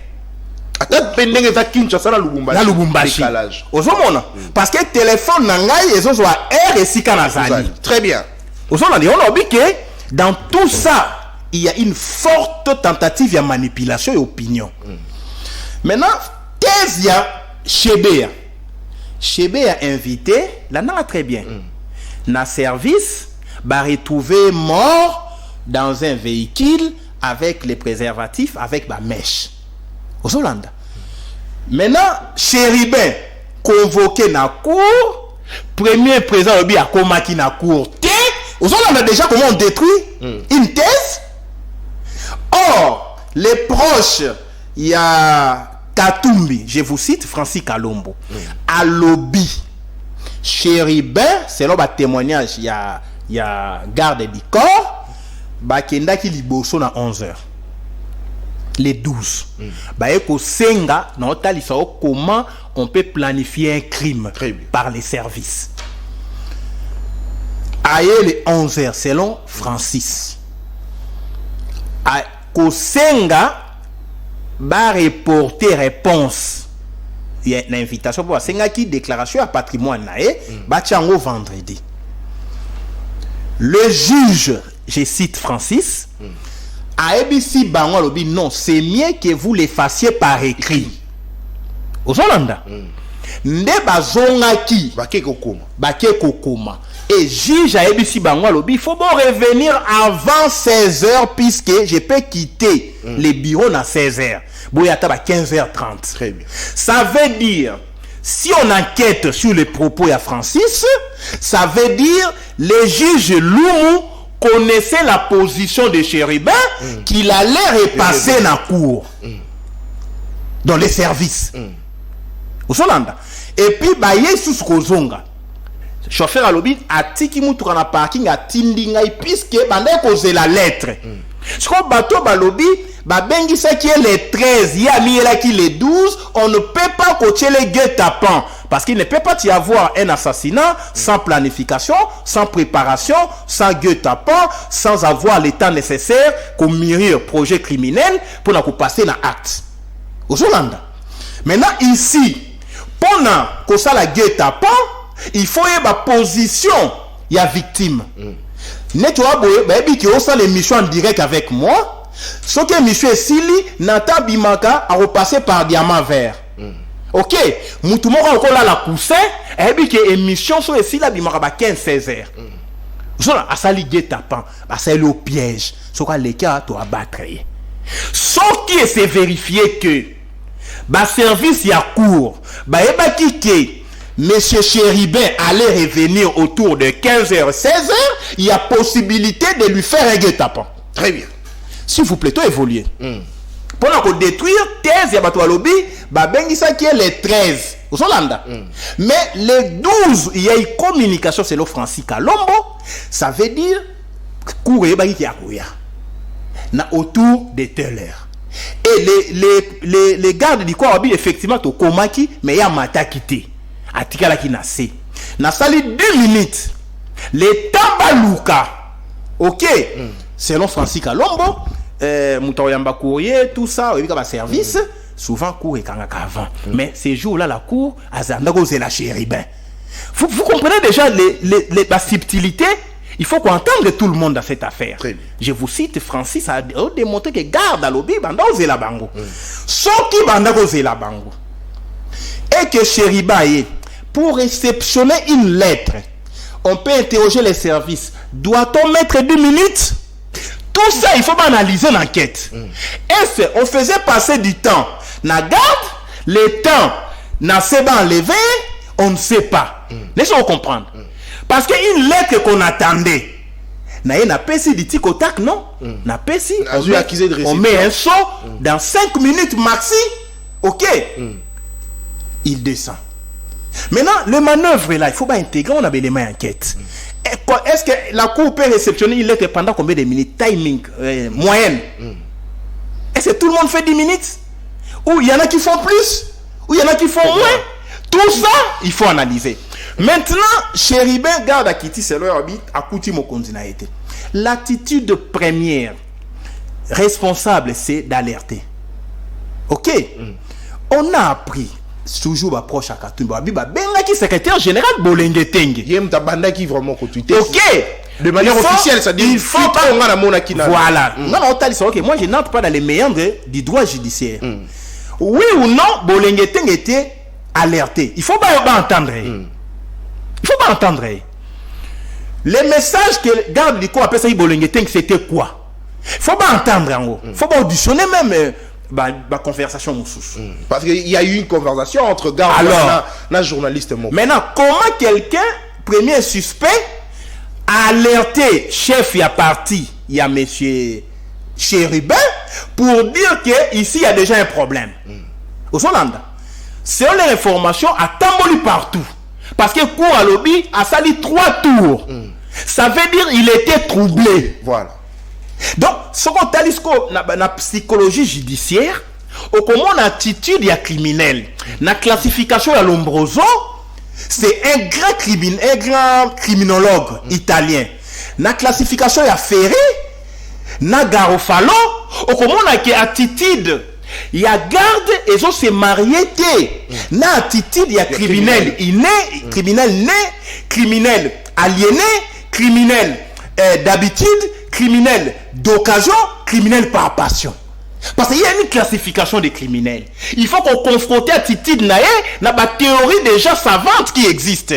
Attends pendenge za Kinshasa na Lubumbashi. Na Lubumbashi. Décalage. Ozomona parce que téléphone na ngai ezo zo heure et sika na zali. Très bien. Ozomona on a dit que dans tout ça il y a une forte tentative de manipulation et opinion. Maintenant, thèse il y a Chébéa. Chébéa a invité, là non très bien. Dans service, va retrouver mort dans un véhicule avec les préservatifs, avec la mèche. Aux Hollande. Maintenant, Chéribin convoqué dans la cour, premier président a combattu dans la cour. Aux Hollande a déjà comment on détruit une thèse. Or, les proches, il y a Katumbi, je vous cite, Francis Kalombo, à lobby, Chéribin, selon le témoignage, il y a garde du corps, Bakenda qui liboso na 11h. Les 12. Baeko Senga, comment on peut planifier un crime par les services. Aïe les 11h, selon Francis. Kosenga va reporter réponse. Il y a une invitation pour Senga qui déclaration à patrimoine Bachango vendredi. Le juge, je cite Francis, a ABC Bangolobi non, c'est mieux que vous l'effaciez par écrit. Aux Hollande. Nde bazongaki bake kokoma. Et juge à ABC Bangolobi, il faut bon revenir avant 16h puisque je peux quitter les bureaux à 16h. Boyata à 15h30. Très bien. Ça veut dire, si on enquête sur les propos à Francis, ça veut dire les juges Loumou connaissaient la position de Chéribin qu'il allait repasser dans la cour. Dans les services. Au Solanda. Et puis, Baye sous Kozonga. Chauffeur à lobby a tiki mutu kana parking a tindinga puisque bande cause la lettre. Ce qu'on bateau ba lobby ba bengi ça qui est les 13 ya mi là qui les 12 on ne peut pas coacher les guet-apens parce qu'il ne peut pas y avoir un assassinat sans planification, sans préparation, sans guet-apens, sans avoir le temps nécessaire comme mûrir projet criminel pour nous passer dans acte. Aux Hollande. Maintenant ici pendant que ça la guet-apens il faut y avoir position il y a victime. Nettoie boye ba bi ki o sa l'émission en direct avec moi. Ce que monsieur Sili Nata Bimaka a repassé par diamant vert. OK, mutu moko encore là la coussin et bi ki émission sur ici la Bimaka ba 15-16 heures. Zola asali guet-apens, ba c'est le piège. Ce que les cas to abattre. Ce qui est vérifié que ba service ya cour ba ebaki ke Monsieur Chéribin allait revenir autour de 15h, 16h, il y a possibilité de lui faire un guet-apens. Très bien. S'il vous plaît, toi évoluer. Pour détruire 13, il y a battu à lobby, ça qui est les 13. Au Solanda. Mais les 12, il y a une communication selon Francis Kalombo. Ça veut dire courir autour de telle heure. Et les gardes du corps, effectivement, au Komaki, mais il y a Mata quitté. Atikala qui n'a sé. N'a sali 2 minutes. Les Tambalouka. Ok. Selon Francis Kalombo, Moutaoyamba courrier, tout ça, il y a service. Souvent, cour et kanga avant. Mais ces jours-là, la cour, Azandago, c'est la Chéribin. Vous comprenez déjà la subtilité. Il faut qu'on entende tout le monde dans cette affaire. Je vous cite, Francis a démontré que garde à l'obé, banda ose la bango. Soki banda ose la bango. Et que Chériba est, pour réceptionner une lettre, on peut interroger les services. Doit-on mettre 2 minutes? Tout ça, il faut analyser l'enquête. Est-ce qu'on faisait passer du temps? Na garde, le temps n'a pas enlevé, on ne sait pas. Laissez-moi comprendre. Parce qu'une lettre qu'on attendait, n'a pas si du tic au tac, non? N'a pas si. On met un saut dans 5 minutes maxi. Ok. Il descend. Maintenant, le manœuvre est là. Il faut pas intégrer, on a des mains enquête. Est-ce que la cour peut réceptionner une lettre pendant combien de minutes? Timing, moyenne. Est-ce que tout le monde fait 10 minutes? Ou il y en a qui font plus? Ou il y en a qui font moins? Tout ça, il faut analyser. Maintenant, Chéribin garde à Kitty, c'est leur habit, à Kouti Mokonzi n'a été. L'attitude première responsable, c'est d'alerter. Ok? On a appris, toujours approche à Katumba, qui secrétaire général Bolenge Tengue. Yem Tabanda qui vraiment continué. Ok? De manière officielle, ça dit il faut pas. Voilà. Non, ok. Moi, je n'entre pas dans les méandres du droit judiciaire. Oui ou non, Bolenge Tengue était alerté. Il faut pas entendre. Il faut pas entendre. Les messages que garde du corps appelle ça Bolengeten, c'était quoi? Il faut pas entendre en haut. Il faut pas auditionner même la conversation. Parce qu'il y a eu une conversation entre garde et un journaliste. Maintenant, comment quelqu'un, premier suspect, a alerté chef, il y a parti, il y a monsieur Chéribin, pour dire qu'ici il y a déjà un problème. Au Solanda, c'est une information à tamboli partout. Parce que cour à lobby a sali 3 tours. Ça veut dire qu'il était troublé. Voilà. Donc, ce qu'on a dit dans la psychologie judiciaire, au comment l'attitude il y a criminel, la classification à Lombroso, c'est un grand criminologue italien. La classification il y a Ferri, na Garofalo, au comment on a attitude. Il y a garde et ils ont se marié. Na attitude, il y a criminel inné, criminel né, criminel aliéné, criminel d'habitude, criminel d'occasion, criminel par passion. Parce qu'il y a une classification des criminels. Il faut qu'on confronte attitude na la théorie déjà savante qui existe.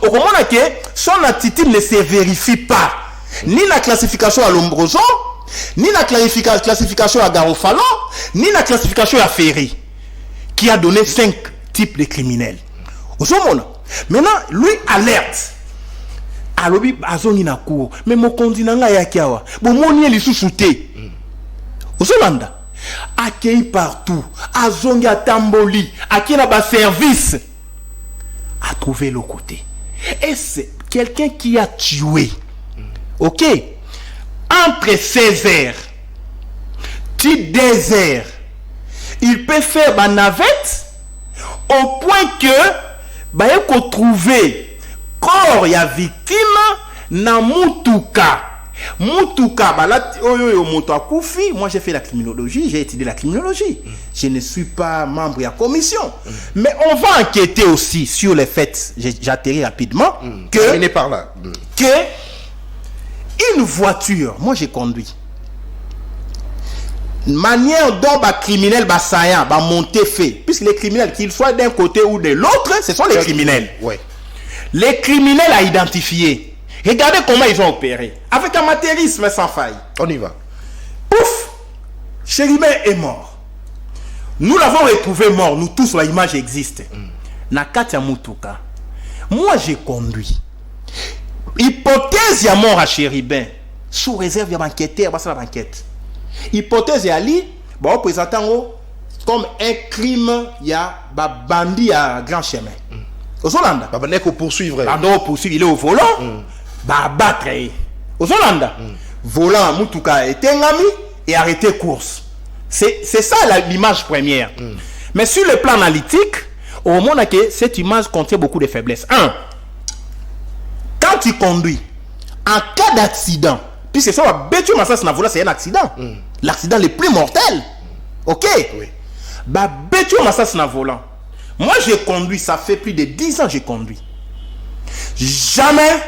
Au moment où son attitude ne se vérifie pas, ni la classification à Lombroso, ni la classification à Garofalo, ni la classification à Ferry, qui a donné 5 types de criminels. Maintenant, lui alerte. Alobi azongi na cour, mais mon continent nga yakiawa. Bon moni li sous-souté. Osolanda accueilli partout, azongi a tamboli, accueilli na ba service a trouvé le côté. Et c'est quelqu'un qui a tué. OK? Entre 16h et 2h, il peut faire ma navette au point que il faut trouver corps ya victime na mutuka. Mutuka moi j'ai fait la criminologie, j'ai étudié la criminologie. Je ne suis pas membre de la commission. Mais on va enquêter aussi sur les faits. J'atterris rapidement que par là. Une voiture, moi j'ai conduit. Manière dont les criminels saillant monter fait, puisque les criminels, qu'ils soient d'un côté ou de l'autre, ce sont les criminels. Ouais. Les criminels à identifier. Regardez comment ils ont opéré. Avec un amatérisme sans faille. On y va. Pouf! Chéribin est mort. Nous l'avons retrouvé mort. Nous tous, l'image existe. Na katia mutuka. Moi, j'ai conduit. Hypothèse, il y a mort à Chéribin. Sous réserve, il y a banqueteur, c'est la banquette. Hypothèse, il y a li, bon, présentant comme un crime, il y a bandit à grand chemin. Aux Hollanda. Babanek au poursuivre. Pardon, poursuivre, il est au volant. Battre. Aux Hollanda. Volant, Moutouka était un ami et arrêter course. C'est ça l'image première. Mais sur le plan analytique, au monde que cette image contient beaucoup de faiblesses. Un, quand tu conduis, en cas d'accident, puisque ça va bêter c'est un accident. L'accident le plus mortel. Ok? Oui. Bah, bêter volant. Moi, j'ai conduit, ça fait plus de 10 ans que j'ai conduit. Jamais,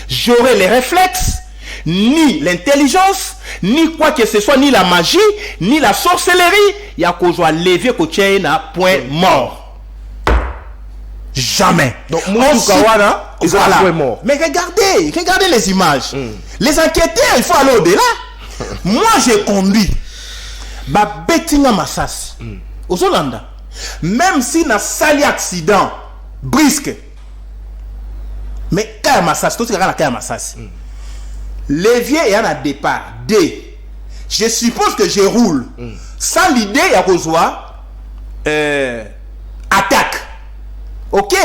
j'aurai les réflexes, ni l'intelligence, ni quoi que ce soit, ni la magie, ni la sorcellerie. Il y a qu'on soit levé, qu'on tienne à point mort. Jamais. Donc, Moutoukawana, ils ont un point mort. Mais regardez les images. Les enquêteurs, il faut aller au-delà. Moi, j'ai conduit. Bah, Bettina Massas. Aux Hollanda. Même si na sali accident, brisque. Mais Kaya Massas, tout ce qui est à Kaya Massas. L'évier est à départ. D. Je suppose que je roule. Sans l'idée, il y a besoin attaque. Ok.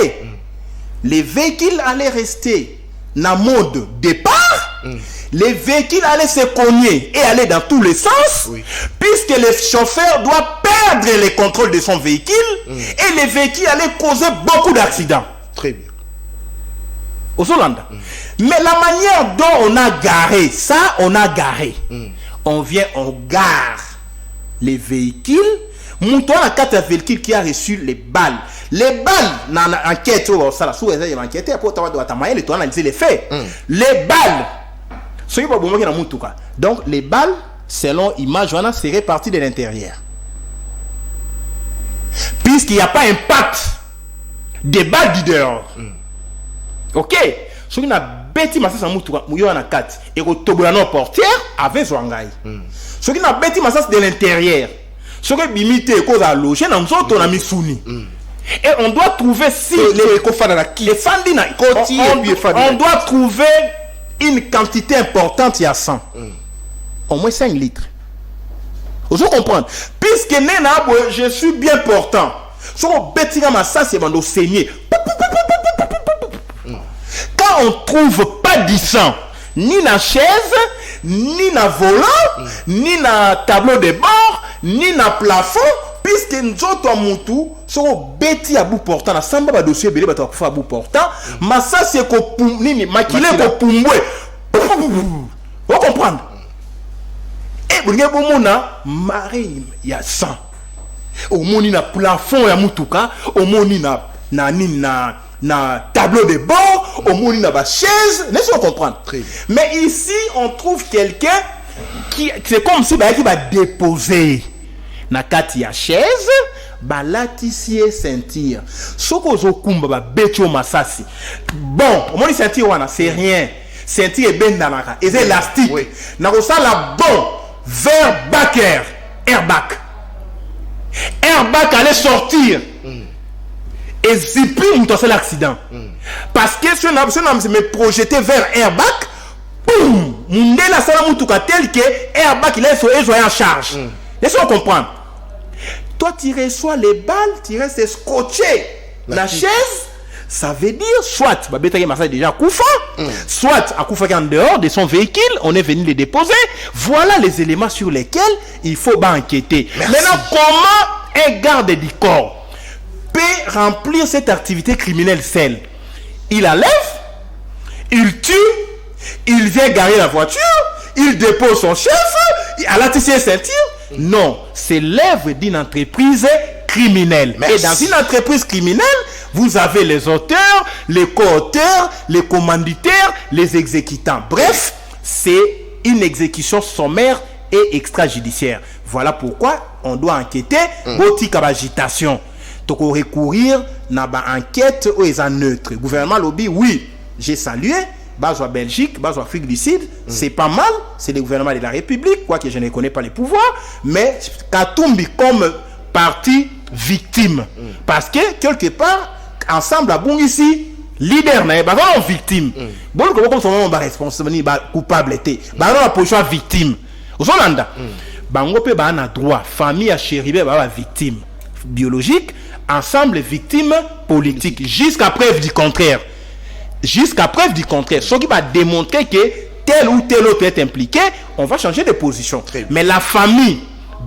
Les véhicules allaient rester dans mode départ. Les véhicules allaient se cogner et aller dans tous les sens, puisque le chauffeur doit perdre le contrôle de son véhicule et les véhicules allaient causer beaucoup d'accidents. Très bien. Aux Hollanda. Mais la manière dont on a garé, on vient, on gare les véhicules. Moutons à 4 véhicules qui a reçu les balles. Les balles, dans l'enquête, sous réserve de l'enquête, pour analyser les faits. Les balles. Donc, les balles, selon image, c'est réparti de l'intérieur. Puisqu'il n'y a pas impact des balles du dehors. Ok? Ce qui a bêti massas en Moutouka, Mouyo en a 4, et au Tobolano portière, avec Zouangaï. Ce qui a bêti massas de l'intérieur, ce qui a bimité, cause à loger, dans notre on a mis Souni. Et on doit trouver si on doit trouver une quantité importante, il y a 100. Au moins 5 litres. Vous comprenez? Puisque je suis bien portant. Si on bêtit ma sas, c'est mon saigner. Quand on trouve pas du sang, ni na chaise, ni na volant, ni na tableau de bord, ni na plafond, puisque nous autres moutou, si on bêtit à bout portant, na samba ba dossier belé ba to à bout portant, ma sas c'est ko nini makile ko pumbwe. Vous comprenez? Et vous voyez, bon, il y a 100. Au moins, il y a plafond, au moins, il y a tableau de bord, au moins, il y a chaise. N'est-ce pas comprendre? Mais ici, on trouve quelqu'un qui, c'est comme si il va déposer. Na kati ya chaise, balatisie sentir. Soko zo kumba ba betio masasi. Bon, au moins, sentir wana, c'est rien. Sentir est bien dans la cas. Et c'est élastique. N'a pas ça la bon. Vers Baker, airbag. Airbag allait sortir. Et zippy, on a fait l'accident. Parce que ce homme se met projeté vers airbag. Boum! On est là, ça va tel que airbag, il est en charge. Laissez-moi comprendre. Toi, tu reçois les balles, tu restes scotché. La chaise, ça veut dire soit déjà Koufa, soit à Koufa en dehors de son véhicule, on est venu les déposer. Voilà les éléments sur lesquels il faut enquêter. Maintenant, comment un garde du corps peut remplir cette activité criminelle seule? Il enlève, il tue, il vient garer la voiture, il dépose son chef, à la tissée ceinture. Non, c'est l'œuvre d'une entreprise criminelle. Merci. Et dans une entreprise criminelle, vous avez les auteurs, les co-auteurs, les commanditaires, les exécutants. Bref, c'est une exécution sommaire et extrajudiciaire. Voilà pourquoi on doit enquêter au agitation. Donc, on recourir à une enquête où ils sont neutres. Le gouvernement lobby, oui, j'ai salué. Bazoua Belgique, Bazoua Afrique du Sud, c'est pas mal. C'est le gouvernement de la République, quoique je ne connais pas les pouvoirs. Mais Katumbi comme partie victime. Parce que, quelque part, ensemble à bon ici leader na ba vraiment victime bon comme son ba responsable ba coupable était ba na position victime ozolanda bango pe ba na droit famille à Chéribé ba victime biologique ensemble victime politique jusqu'à preuve du contraire ce qui va démontrer que tel ou tel autre est impliqué, on va changer de position. Mais la famille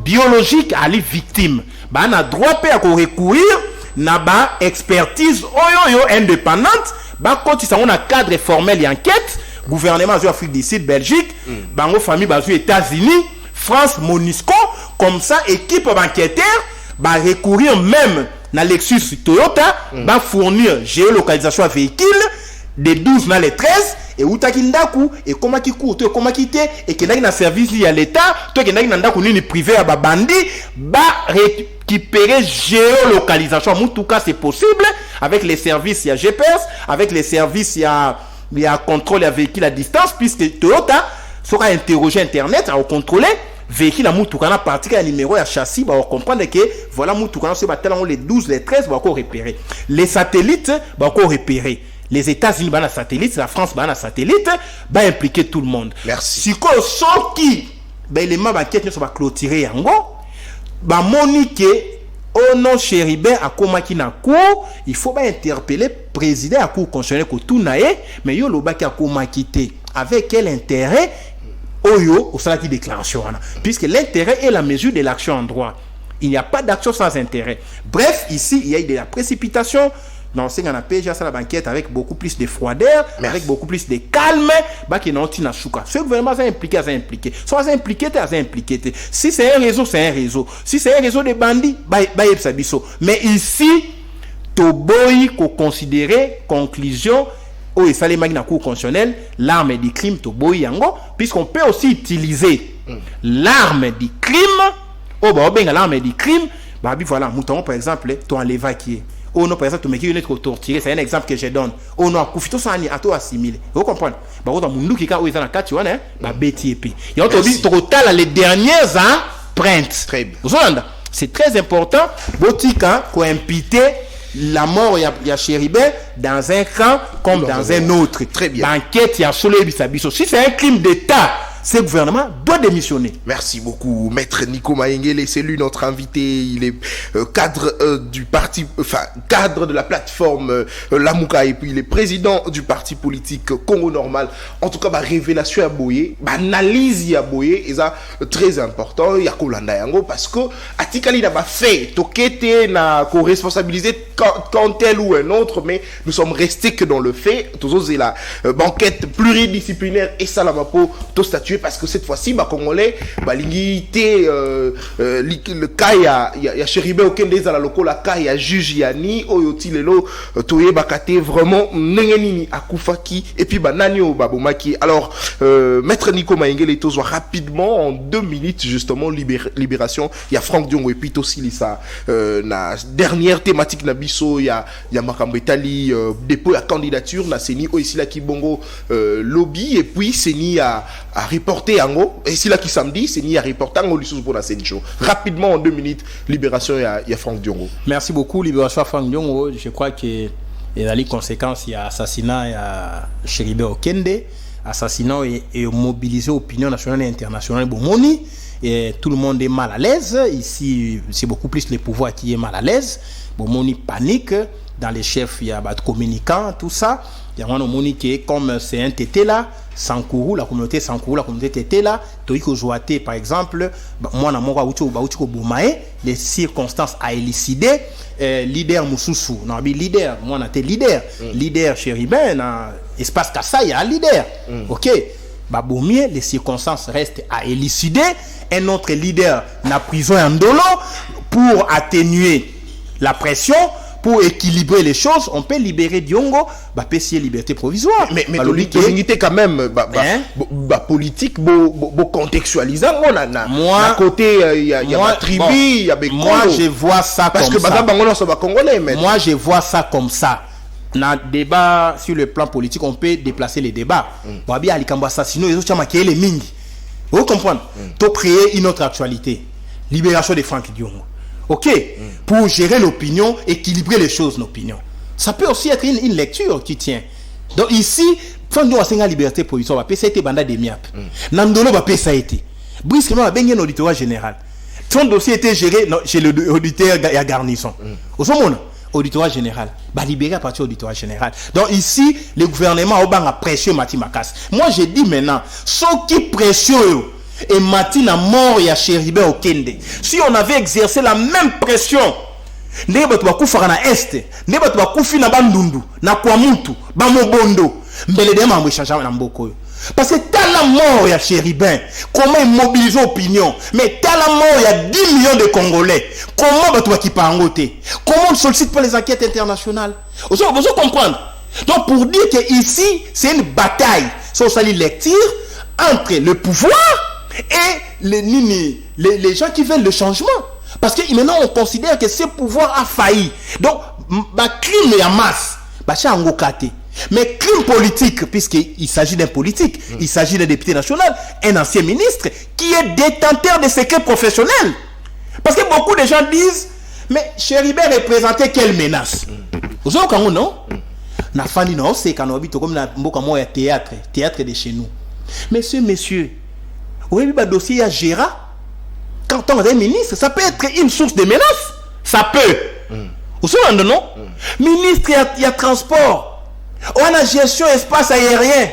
biologique elle est victime ba na droit pe à recourir na ba expertise indépendante ba quand ça on a cadre formel et enquête gouvernement de Afrique du Sud Belgique bango famille bazu États-Unis France Monisco comme ça équipe d'enquêteurs va recourir même na Lexus Toyota va fournir géolocalisation à véhicule des 12 dans les 13 et utakindaku et comment qui coûte comment quitter et que na service à l'état toi que na ndaku ni privé à bandi ba récupérer géolocalisation en tout cas c'est possible avec les services il y a GPS avec les services il y a contrôle à véhicule à distance puisque Toyota sera interroger internet à contrôler véhicule à Moutoukana partir à numéro à châssis va comprendre que voilà Moutoukana c'est tellement les 12 les 13 va encore repérer les satellites va encore repérer les États-Unis ban satellite la France ban satellite va impliquer tout le monde. Merci. Si quoi qui ben les membres enquête va clôturer yango ba monique au nom Chéribé à Komaki na cour il faut pas interpeller président à cour constitutionnelle ko tout naé mais yo lobaki à Komaki té avec quel intérêt Oyo au salaki déclaration puisque l'intérêt est la mesure de l'action en droit. Il n'y a pas d'action sans intérêt. Bref, ici il y a eu de la précipitation. Non, c'est qu'on a payé ça la banquette avec beaucoup plus de froideur, avec beaucoup plus de calme, bah qui n'ont tina chouka. Ce gouvernement ça impliqué, ça impliqué. Soit ça impliqué, ça impliqué. Si c'est un réseau, c'est un réseau. Si c'est un réseau de bandits, bah ça biso. Mais ici, Toboy qu'on considérer conclusion où il fallait magna cour constitutionnelle, l'arme du crime Toboy yango, puisqu'on peut aussi utiliser l'arme du crime. Oh bah ben l'arme du crime, bah voilà, mouton par exemple, toi l'évacuer. Oh non, par exemple, tu me dis que torturé, c'est un exemple que je donne. Oh non, Koufito Sani, à toi assimilé. Vous comprenez? Bah, on a mon qui quand ils ont la carte, tu vois, hein? Bah, BTP. Et on te dit, total, les dernières empreintes. Très bien. C'est très important. Botika, qu'on impite la mort, il y a Chéribé dans un camp comme dans un autre. Très bien. L'enquête, il y a Soleil Bissabiso. Si c'est un crime d'État, ce gouvernement doit démissionner. Merci beaucoup, Maître Nico Mayengele. C'est lui notre invité. Il est cadre du parti, enfin cadre de la plateforme Lamouka et puis il est président du parti politique Congo Normal. En tout cas, bah, révélation à Boye, bah, analyse à Boye, et ça très important. Il y a Kolanda Yango parce que Atikali n'a pas fait tokete n'a co-responsabilisé quand tel ou un autre, mais nous sommes restés que dans le fait. Toujours c'est la banquette pluridisciplinaire et Salamapo to statut parce que cette fois-ci bah congolais bah l'ingité le cas il y a Chéribé Okende za la loko la cas il y a juge yani oyoti lelo toye bakate vraiment nengenini akufaki et puis bah nanio babomaki. Alors Maître Nico Mayengele tozo rapidement en 2 minutes justement libération il y a Franck Diongo et puis aussi lisa na dernière thématique na biso il y a Makambo Etali dépôt à candidature na seni ici là qui bongo lobby et puis seni à reporter Ango et si là qui samedi c'est ni à reporter Ango l'issue pour la scène show rapidement en 2 minutes libération il y a Franck Diongo. Merci beaucoup libération Franck Diongo. Je crois que il y a les conséquences, il y a assassinat, il y a Chéribé Okende assassinat et mobiliser opinion nationale et internationale Bomoni et tout le monde est mal à l'aise ici. C'est beaucoup plus le pouvoir qui est mal à l'aise. Bomoni panique dans les chefs, il y a de communicants, tout ça. Il y a un moni qui est comme c'est un tété là, Sankourou, la communauté Sankourou, la communauté tété là, Toiko Joaté par exemple, moi na mora Ucho Boumae, les circonstances à élucider, leader Moussoussou, non, leader, moi na té leader, leader Chéribé, na espace Kassa, il y a un leader, ok, bah Boumier, les circonstances restent à élucider, un autre leader na prison en dolo pour atténuer la pression. Pour équilibrer les choses, on peut libérer Diongo, bah payer liberté provisoire. Mais l'unité quand même, politique, contextualisant, moi, à côté, il y a ma tribu, il y a Bekongo. Moi, je vois ça parce comme ça. Parce que Congolais, mais moi, je vois ça comme ça. Dans le débat sur le plan politique, on peut déplacer les débats. Wabi Alikambo assassiné, ils ont marqué les mines. Vous comprenez? Pour créer une autre actualité. Libération de Franck Diongo. Ok, pour gérer l'opinion, équilibrer les choses, l'opinion. Ça peut aussi être une lecture qui tient. Donc ici, quand nous avons la liberté pour ça a été banda de miap. Nandolo va ça a été. Brusquement, il y a un auditoire général. Son dossier était géré chez l'auditeur à Garnison. Au moment auditoire général, bah libéré à partir de l'auditoire général. Donc ici, le gouvernement a pression Mati Makas. Moi, je dis maintenant, ceux qui pression et Mati na mort et à Chéribin au Kende. Si on avait exercé la même pression, ndenge bato bakufaka na este, ndenge bato bakufi na bandundu, na kwamutu, bamobondo, mbele de mambo échangeant na mboko. Parce que t'as la mort ya Chéribin, comment il mobilise l'opinion, mais t'as la mort il y a 10 millions de Congolais, comment bato bakipa angote, comment on sollicite pas les enquêtes internationales. Vous comprendre. Donc pour dire que ici, c'est une bataille, sur sa lecture, entre le pouvoir et les gens qui veulent le changement. Parce que maintenant on considère que ce pouvoir a failli. Donc, crime et masse, mais crime politique, puisqu'il s'agit d'un politique, il s'agit d'un député national, un ancien ministre qui est détenteur de secrets professionnels. Parce que beaucoup de gens disent, mais Chéribin représentait quelle menace? Vous savez quand non? Na fani non, c'est quand on habite comme na mboka moya théâtre de chez nous. Messieurs, vous avez vu le dossier à Gérard? Quand on est ministre, ça peut être une source de menace. Ça peut. Vous savez, non? Ministre, il y a transport. On a gestion espace aérien.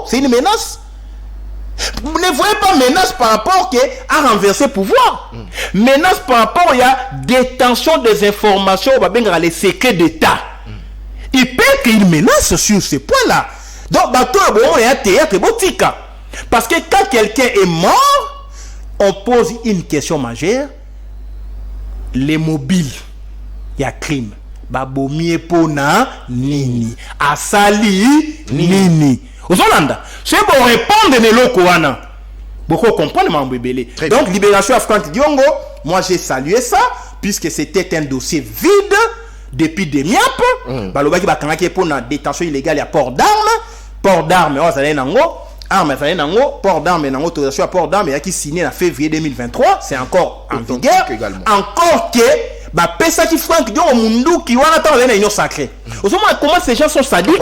C'est une menace. Vous ne voyez pas menace par rapport à renverser le pouvoir. Menace par rapport à détention des informations, les secrets d'État. Il peut qu'il y ait une menace sur ce point-là. Donc, il y a un théâtre boutique. Parce que quand quelqu'un est mort, on pose une question majeure. Les mobiles, il y a crime. Babomie pona nini. Asali nini. Aux Hollandais, c'est pour répondre à l'Okoana. Beaucoup comprendre mon bébé. Donc, libération à Franck Diongo, moi j'ai salué ça, puisque c'était un dossier vide depuis des miapes. Balobaki bakangaki pour la détention illégale à port d'armes. Port d'armes, ça allait nango. Armes, ça allait nango. Port d'armes, nango, autorisation à port d'armes, qui signé en février 2023. C'est encore en vigueur. Encore que, pesa qui Franck Diongo mundu qui wana ta na union sacrée. Comment ces gens sont sadiques?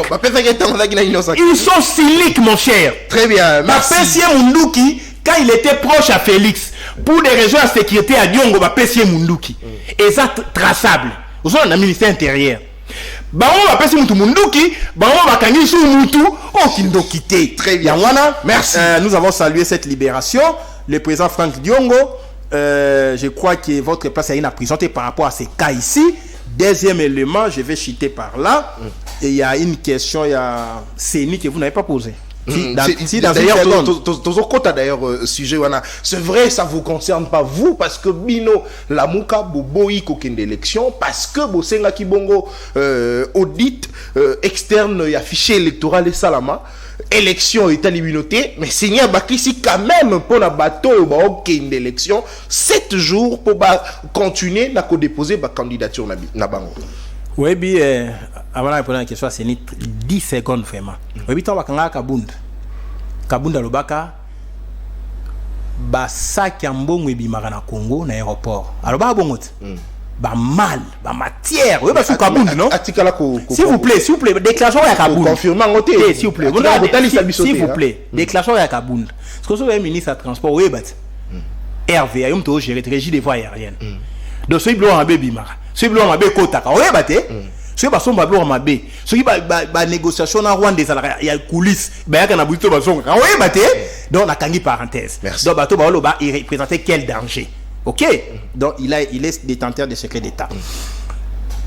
Ils sont cyniques, mon cher. Très bien, merci. Pesa mundu qui, quand il était proche à Félix, pour des raisons de sécurité à Diongo, pesa mundu qui. Et ça traçable. Vous avez un ministère intérieur. Très bien. Merci. Nous avons salué cette libération. Le président Franck Diongo, je crois que votre place est présentée par rapport à ces cas ici. Deuxième élément, je vais chuter par là. Et il y a une question, il y a Séni que vous n'avez pas posée. D'ailleurs, sujet, c'est vrai, ça vous concerne pas vous, parce que Bino, la Mouka, Boboï, aucune élection, parce que Bosenga Kibongo, audit externe, il y a fichier électoral et Salama, élection est éliminée, mais Seigneur Bakissi, quand même, pour la bateau, aucune élection, 7 jours pour continuer à déposer la candidature na bango. Oui, bien, avant de répondre à la question, c'est 10 secondes vraiment. Oui, bien, on va Kabunda Lobaka, sac en bon et bimara Congo, na aéroport. Alors, bongot. Mal, matière. Oui, parce que Kabunda, non? S'il vous plaît, déclaration à Kabunda. S'il vous plaît, s'il vous plaît, déclaration à Kabunda. Parce que vous avez ministre de transport, oui, RV, il y a gérer régie des voies aériennes. Donc, ce blanc à bimara. Ce blanc à Kotaka, oui, ceux qui sont bablo mabé ceux qui ba négociation na Rwanda il y a coulisses ba yaka na buto ba songa oui baté donc la kangi parenthèse. Donc bato ba lo ba il représentait quel danger. OK, donc il est détenteur de secrets d'État.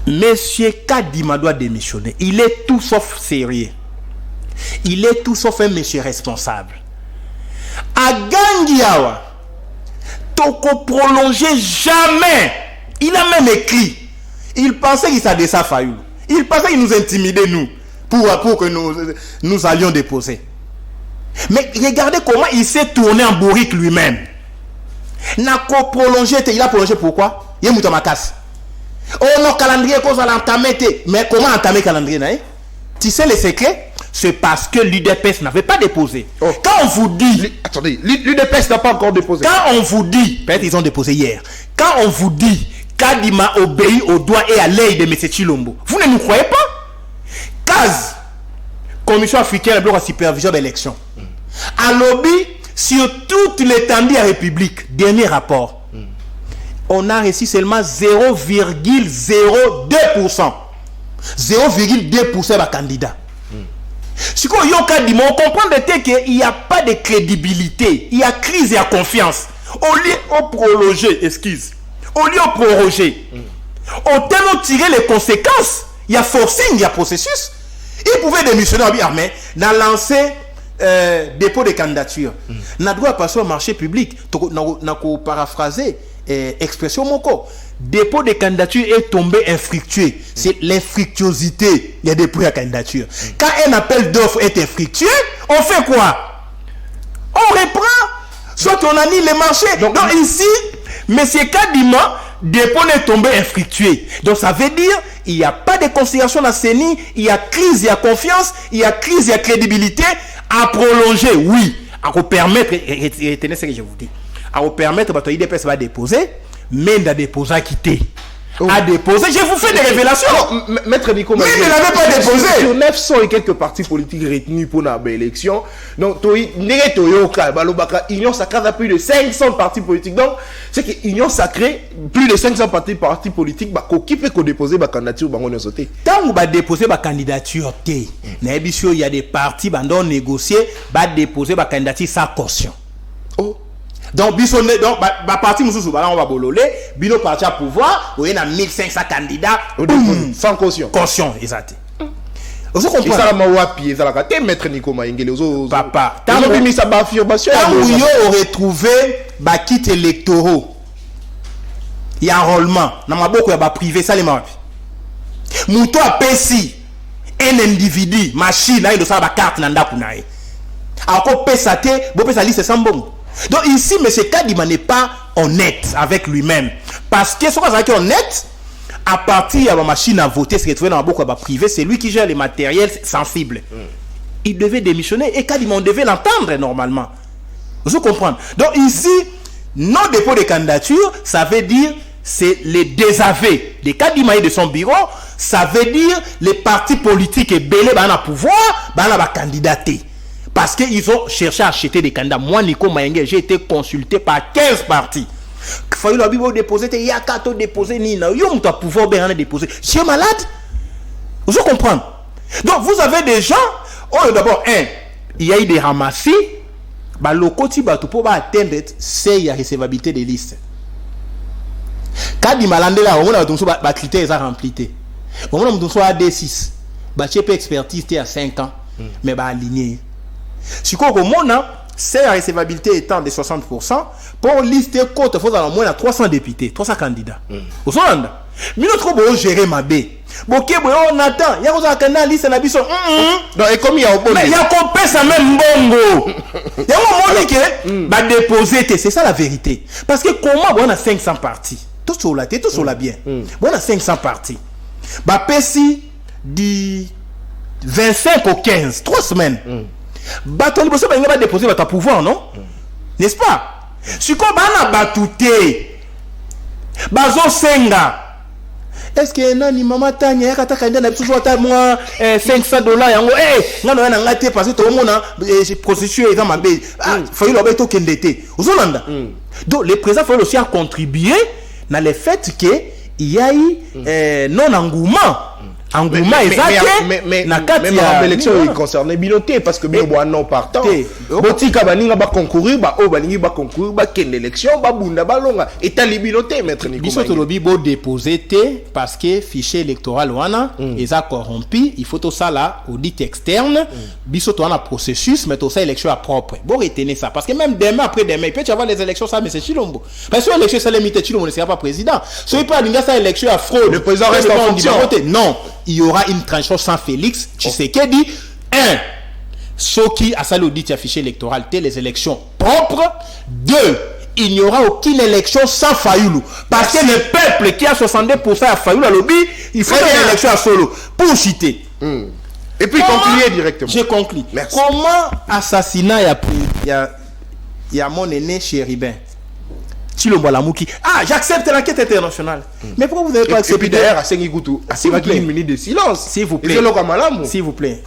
Monsieur Kadima doit démissionner. Il est tout sauf sérieux. Il est tout sauf un monsieur responsable. A Gangiawa toko prolonger jamais. Il a même écrit. Il pensait qu'il s'adressait à Fayoulou. Il pensait qu'il nous intimidait, nous, pour que nous allions déposer. Mais regardez comment il s'est tourné en bourrique lui-même. Il a prolongé pourquoi? Il y a une casse. Oh non, calendrier, qu'on va l'entamer. Mais comment entamer le calendrier? Tu sais le secret? C'est parce que l'UDPS n'avait pas déposé. Oh. Quand on vous dit... Attendez, l'UDPS n'a pas encore déposé. Quand on vous dit... Peut-être ils ont déposé hier. Quand on vous dit Kadima obéit aux doigts et à l'œil de M. Chilombo. Vous ne nous croyez pas? CAS, Commission africaine de supervision d'élection. À lobby, sur toute l'étendue de la République, dernier rapport, on a reçu seulement 0,02%. 0,2% de candidats. Si on comprend qu'il n'y a pas de crédibilité, il y a crise et à confiance. Au lieu de prolonger, excuse, au lieu de proroger, on tellement tirer les conséquences, il y a forcing, il y a processus. Il pouvait démissionner mais dans lancer dépôt de candidature. On doit passer au marché public. On a paraphraser expression moko. Dépôt de candidature est tombé infructueux. C'est l'infructuosité. Il y a dépôt de candidature. Quand un appel d'offres est infructueux, on fait quoi? On reprend. Soit on annule les marchés. Donc ici, M. Kadima, dépôt est tombé infructueux. Donc ça veut dire il n'y a pas de considération dans la CENI, il y a crise, il y a confiance, il y a crise, il y a crédibilité. À prolonger, oui. À vous permettre, retenez ce que je vous dis. À vous permettre, l'IDPS va déposer, mais il a déposé à quitter. À déposer, je vous fais des révélations. Non, Maître Nico, mais il ne l'avait pas déposé. Sur 900 et quelques partis politiques retenus pour l'élection, donc, Union Sacrée a plus de 500 partis politiques. Donc, c'est que Union Sacrée, plus de 500 partis politiques, qui peut déposer ma candidature, tant qu'on va déposer ma candidature, il y a des partis qui ont négocié, va déposer ma candidature sans caution. Oh. Donc, parti on va bololé, bino parti à pouvoir, il y a 1500 candidats, sans caution. Caution, exact. Vous comprenez? Ça la Maître Nico Maingele. Papa, tant que mis sa affirmation, on aurait trouvé des kits électoraux. Il y a enrôlement, dans ma beaucoup il y a privé, ça les marques. Mouto a pesi un individu, machine, il doit faire la carte nanda kunae. Alors pesa te, bo pesa liste sans bon. Donc ici, M. Kadima n'est pas honnête avec lui-même. Parce que ce qu'on est honnête, à partir de la machine à voter, ce qui est trouvé dans la boucle privé, c'est lui qui gère les matériels sensibles. Il devait démissionner et Kadima, on devait l'entendre normalement. Vous comprenez? Donc ici, non dépôt de candidature, ça veut dire c'est les désaveux de Kadima et de son bureau, ça veut dire les partis politiques et belé dans le pouvoir, dans la candidater. Parce qu'ils ont cherché à acheter des candidats. Moi, Nico Maingele, j'ai été consulté par 15 partis. Il fallait la Bible déposer, il y a 4 déposés, il y a pouvoir bien déposer. Je suis malade. Vous comprenez? Donc, vous avez des gens, d'abord, il y a eu des ramassis, le côté pour atteindre la recevabilité des listes. Quand il m'a landé là, on a des critères remplis. On a un D6. Il peut expertise à 5 ans, mais aligné. Si c'est la recevabilité étant de 60%, pour lister côte, il faut au moins 300 députés, 300 candidats. Vous savez, mais nous devons gérer ma baie. On attend, il y a un candidat liste na biso. Et comme il y a au mais il y a qu'on paie ça même bongo. Il y a un moment qui va déposer, c'est ça la vérité. Parce que comment on a 500 partis, tout sur la bien. On a 500 partis. Bah pesi du 25 au 15, 3 semaines. Baton liboso ba nga déposer votre pouvoir, non? N'est-ce pas? Si ko bana batouté bazo senga, est-ce que nani mama tanya yakata kanda na biso ata moi $500 yango ngano na ngate parce que to mona processus est dans ma bé faut il obeto kendete ozolanda. Donc les présidents faut aussi contribuer dans le fait que il y a eu non engouement. Mais l'élection est concernée biloté parce que bien non partant botika baninga ba concourir baningi ba concourir ba ken l'élection ba bunda balonga et tali biloté Maître Nico biso to lobi bo déposer té parce que fichier électoral wana est corrompu, il faut tout ça là audit externe biso to wana processus mais tout ça élection à propre bon retenez ça parce que même demain après demain il peut y avoir les élections ça mais c'est Chilombo parce que l'élection ça limité Chilombo ne sera pas président so il peut aller ça élection à fraude le président reste en fonction non. Il y aura une tranche sans Félix Tshisekedi. 1. Ceux qui a salué l'audit affiché électoral, les élections propres. 2. Il n'y aura aucune élection sans Fayoulou. Parce que le peuple qui a 62% à Fayoulou à lobby, il faut une élection à solo. Pour citer. Et puis conclure directement. J'ai conclu. Merci. Comment assassinat il y a mon aîné Chéribin. Chilombo Lamuki. Ah, j'accepte l'enquête internationale. Mais pourquoi vous n'avez pas accepté? Et puis d'ailleurs, à Senghigoutou, à une minute de silence. S'il vous plaît. S'il vous plaît.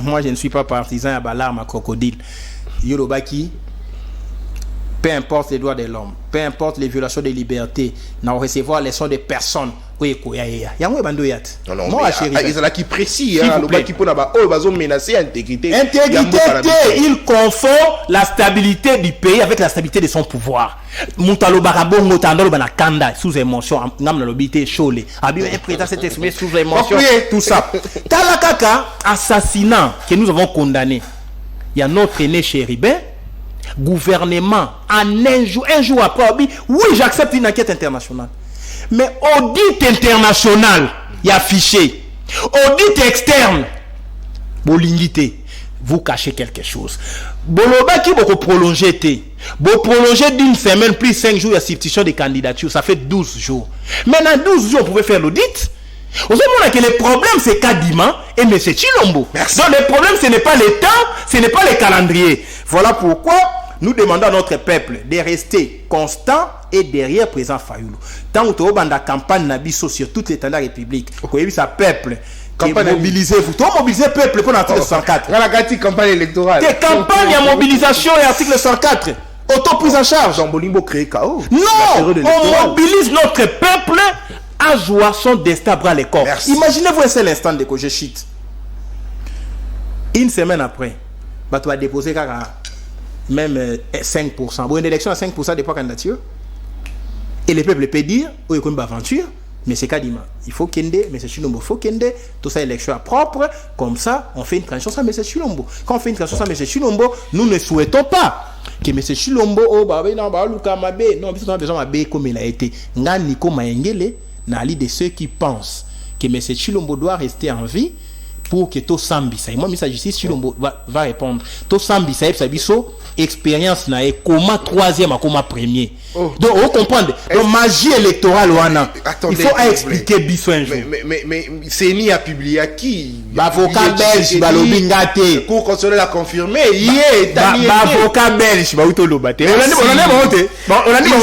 Moi, je ne suis pas partisan à l'alarme à crocodile. Yorobaki, peu importe les droits de l'homme, peu importe les violations des libertés, nous recevoir les sons des personnes. Non, moi, il y a qui précis, qui peut menacer l'intégrité. Intégrité, il confond la stabilité du pays avec la stabilité de son pouvoir. Moutalo Barabongo Tandolo Banakanda, sous émotion, Nam Lobité Cholé, Abi président s'est exprimé sous émotion, tout ça. Talakaka, assassinat que nous avons condamné. Il y a notre aîné chéribin. Gouvernement en un jour après, oui, j'accepte une enquête internationale. Mais audit international, il y a affiché. Audit externe, bolingité, vous cachez quelque chose. Boloba qui vous prolonger, vous prolongez d'une semaine plus 5 jours la substitution des candidatures, ça fait 12 jours. Maintenant 12 jours, vous pouvez faire l'audit. Vous savez que le problème c'est Kadima et M. Chilombo. Donc le problème ce n'est pas le temps, ce n'est pas le calendrier. Voilà pourquoi nous demandons à notre peuple de rester constant et derrière président Fayoulou. Tant que vous avez la campagne Nabiso sur toute l'état de la République, vous avez sa peuple. Mobilisez-vous. Vous mobilisez le peuple pour l'article 104. La campagne électorale. Des campagnes à mobilisation et article 104. Auto-prise en charge. Jean-Bolimbo crée chaos. Non, on mobilise notre peuple à jouer son destin à bras les corps. Imaginez-vous un seul instant de que je chute. Une semaine après, tu vas déposer même 5%. Bon, une élection à 5% des candidatures. Et le peuple peut dire, oui, il y a une aventure, mais c'est Kadima. Il faut Kende, mais c'est Chilombo, il faut Kende. Tout ça, élection propre. Comme ça, on fait une transition sans M. Chilombo. Quand on fait une transition sans M. Chilombo, nous ne souhaitons pas que M. Chilombo, non, nous avons besoin de comme il a été. Nga Niko Maengele, n'ali de ceux qui pensent que M. Chilombo doit rester en vie pour que tout sambisa. Moi, ministre de la Justice, Chilombo va répondre. Tout sambisa, expérience na comment troisième à comment premier. Donc, vous comprenez. Donc, magie électorale, il faut expliquer biso un jour. Mais c'est ni à publier à qui? L'avocat belge, Balobingate. Cour constitutionnelle l'a confirmé. L'avocat belge, il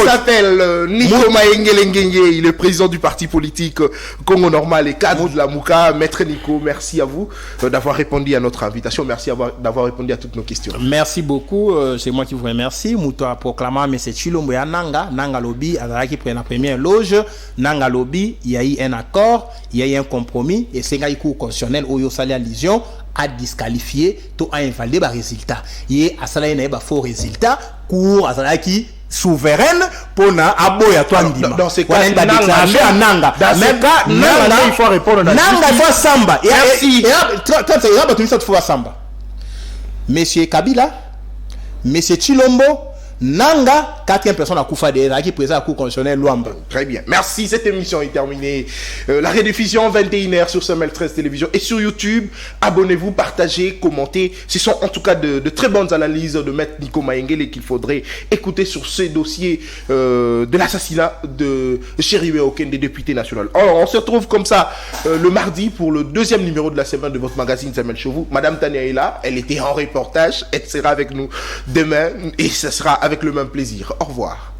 s'appelle Nico Maengele Ngenge, il est président du parti politique Congo Normal et cadre de la Mouka. Maître Nico, merci à vous d'avoir répondu à notre invitation. Merci d'avoir répondu à toutes nos questions. Merci beaucoup. C'est moi qui vous remercie. Mouto a proclamé M. Chilombo ya Nanga Lobby, qui prend la première loge. Nanga Lobby, il y a eu un accord, il y a eu un compromis, et c'est un cours constitutionnel où il y a eu allusion à disqualifier, tout à invalider le résultat. Il y a un faux résultat, cours qui souveraine pour na aboya toi ndima. Dans ces cas, Nanga. Il faut répondre. Nanga il faut samba. Merci. Monsieur Kabila, Monsieur Chilombo, Nanga, 4e personne à Koufa de qui présente à Cour constitutionnelle Luamba. Très bien. Merci. Cette émission est terminée. La rediffusion 21h sur Semel 13 Télévision et sur YouTube. Abonnez-vous, partagez, commentez. Ce sont en tout cas de très bonnes analyses de Maître Nico Maengele qu'il faudrait écouter sur ces dossiers de l'assassinat de Chéribé Okende, des députés nationaux. Alors, on se retrouve comme ça le mardi pour le 2e numéro de la semaine de votre magazine Semel Chevou. Madame Tania est là. Elle était en reportage. Elle sera avec nous demain et ce sera avec le même plaisir. Au revoir.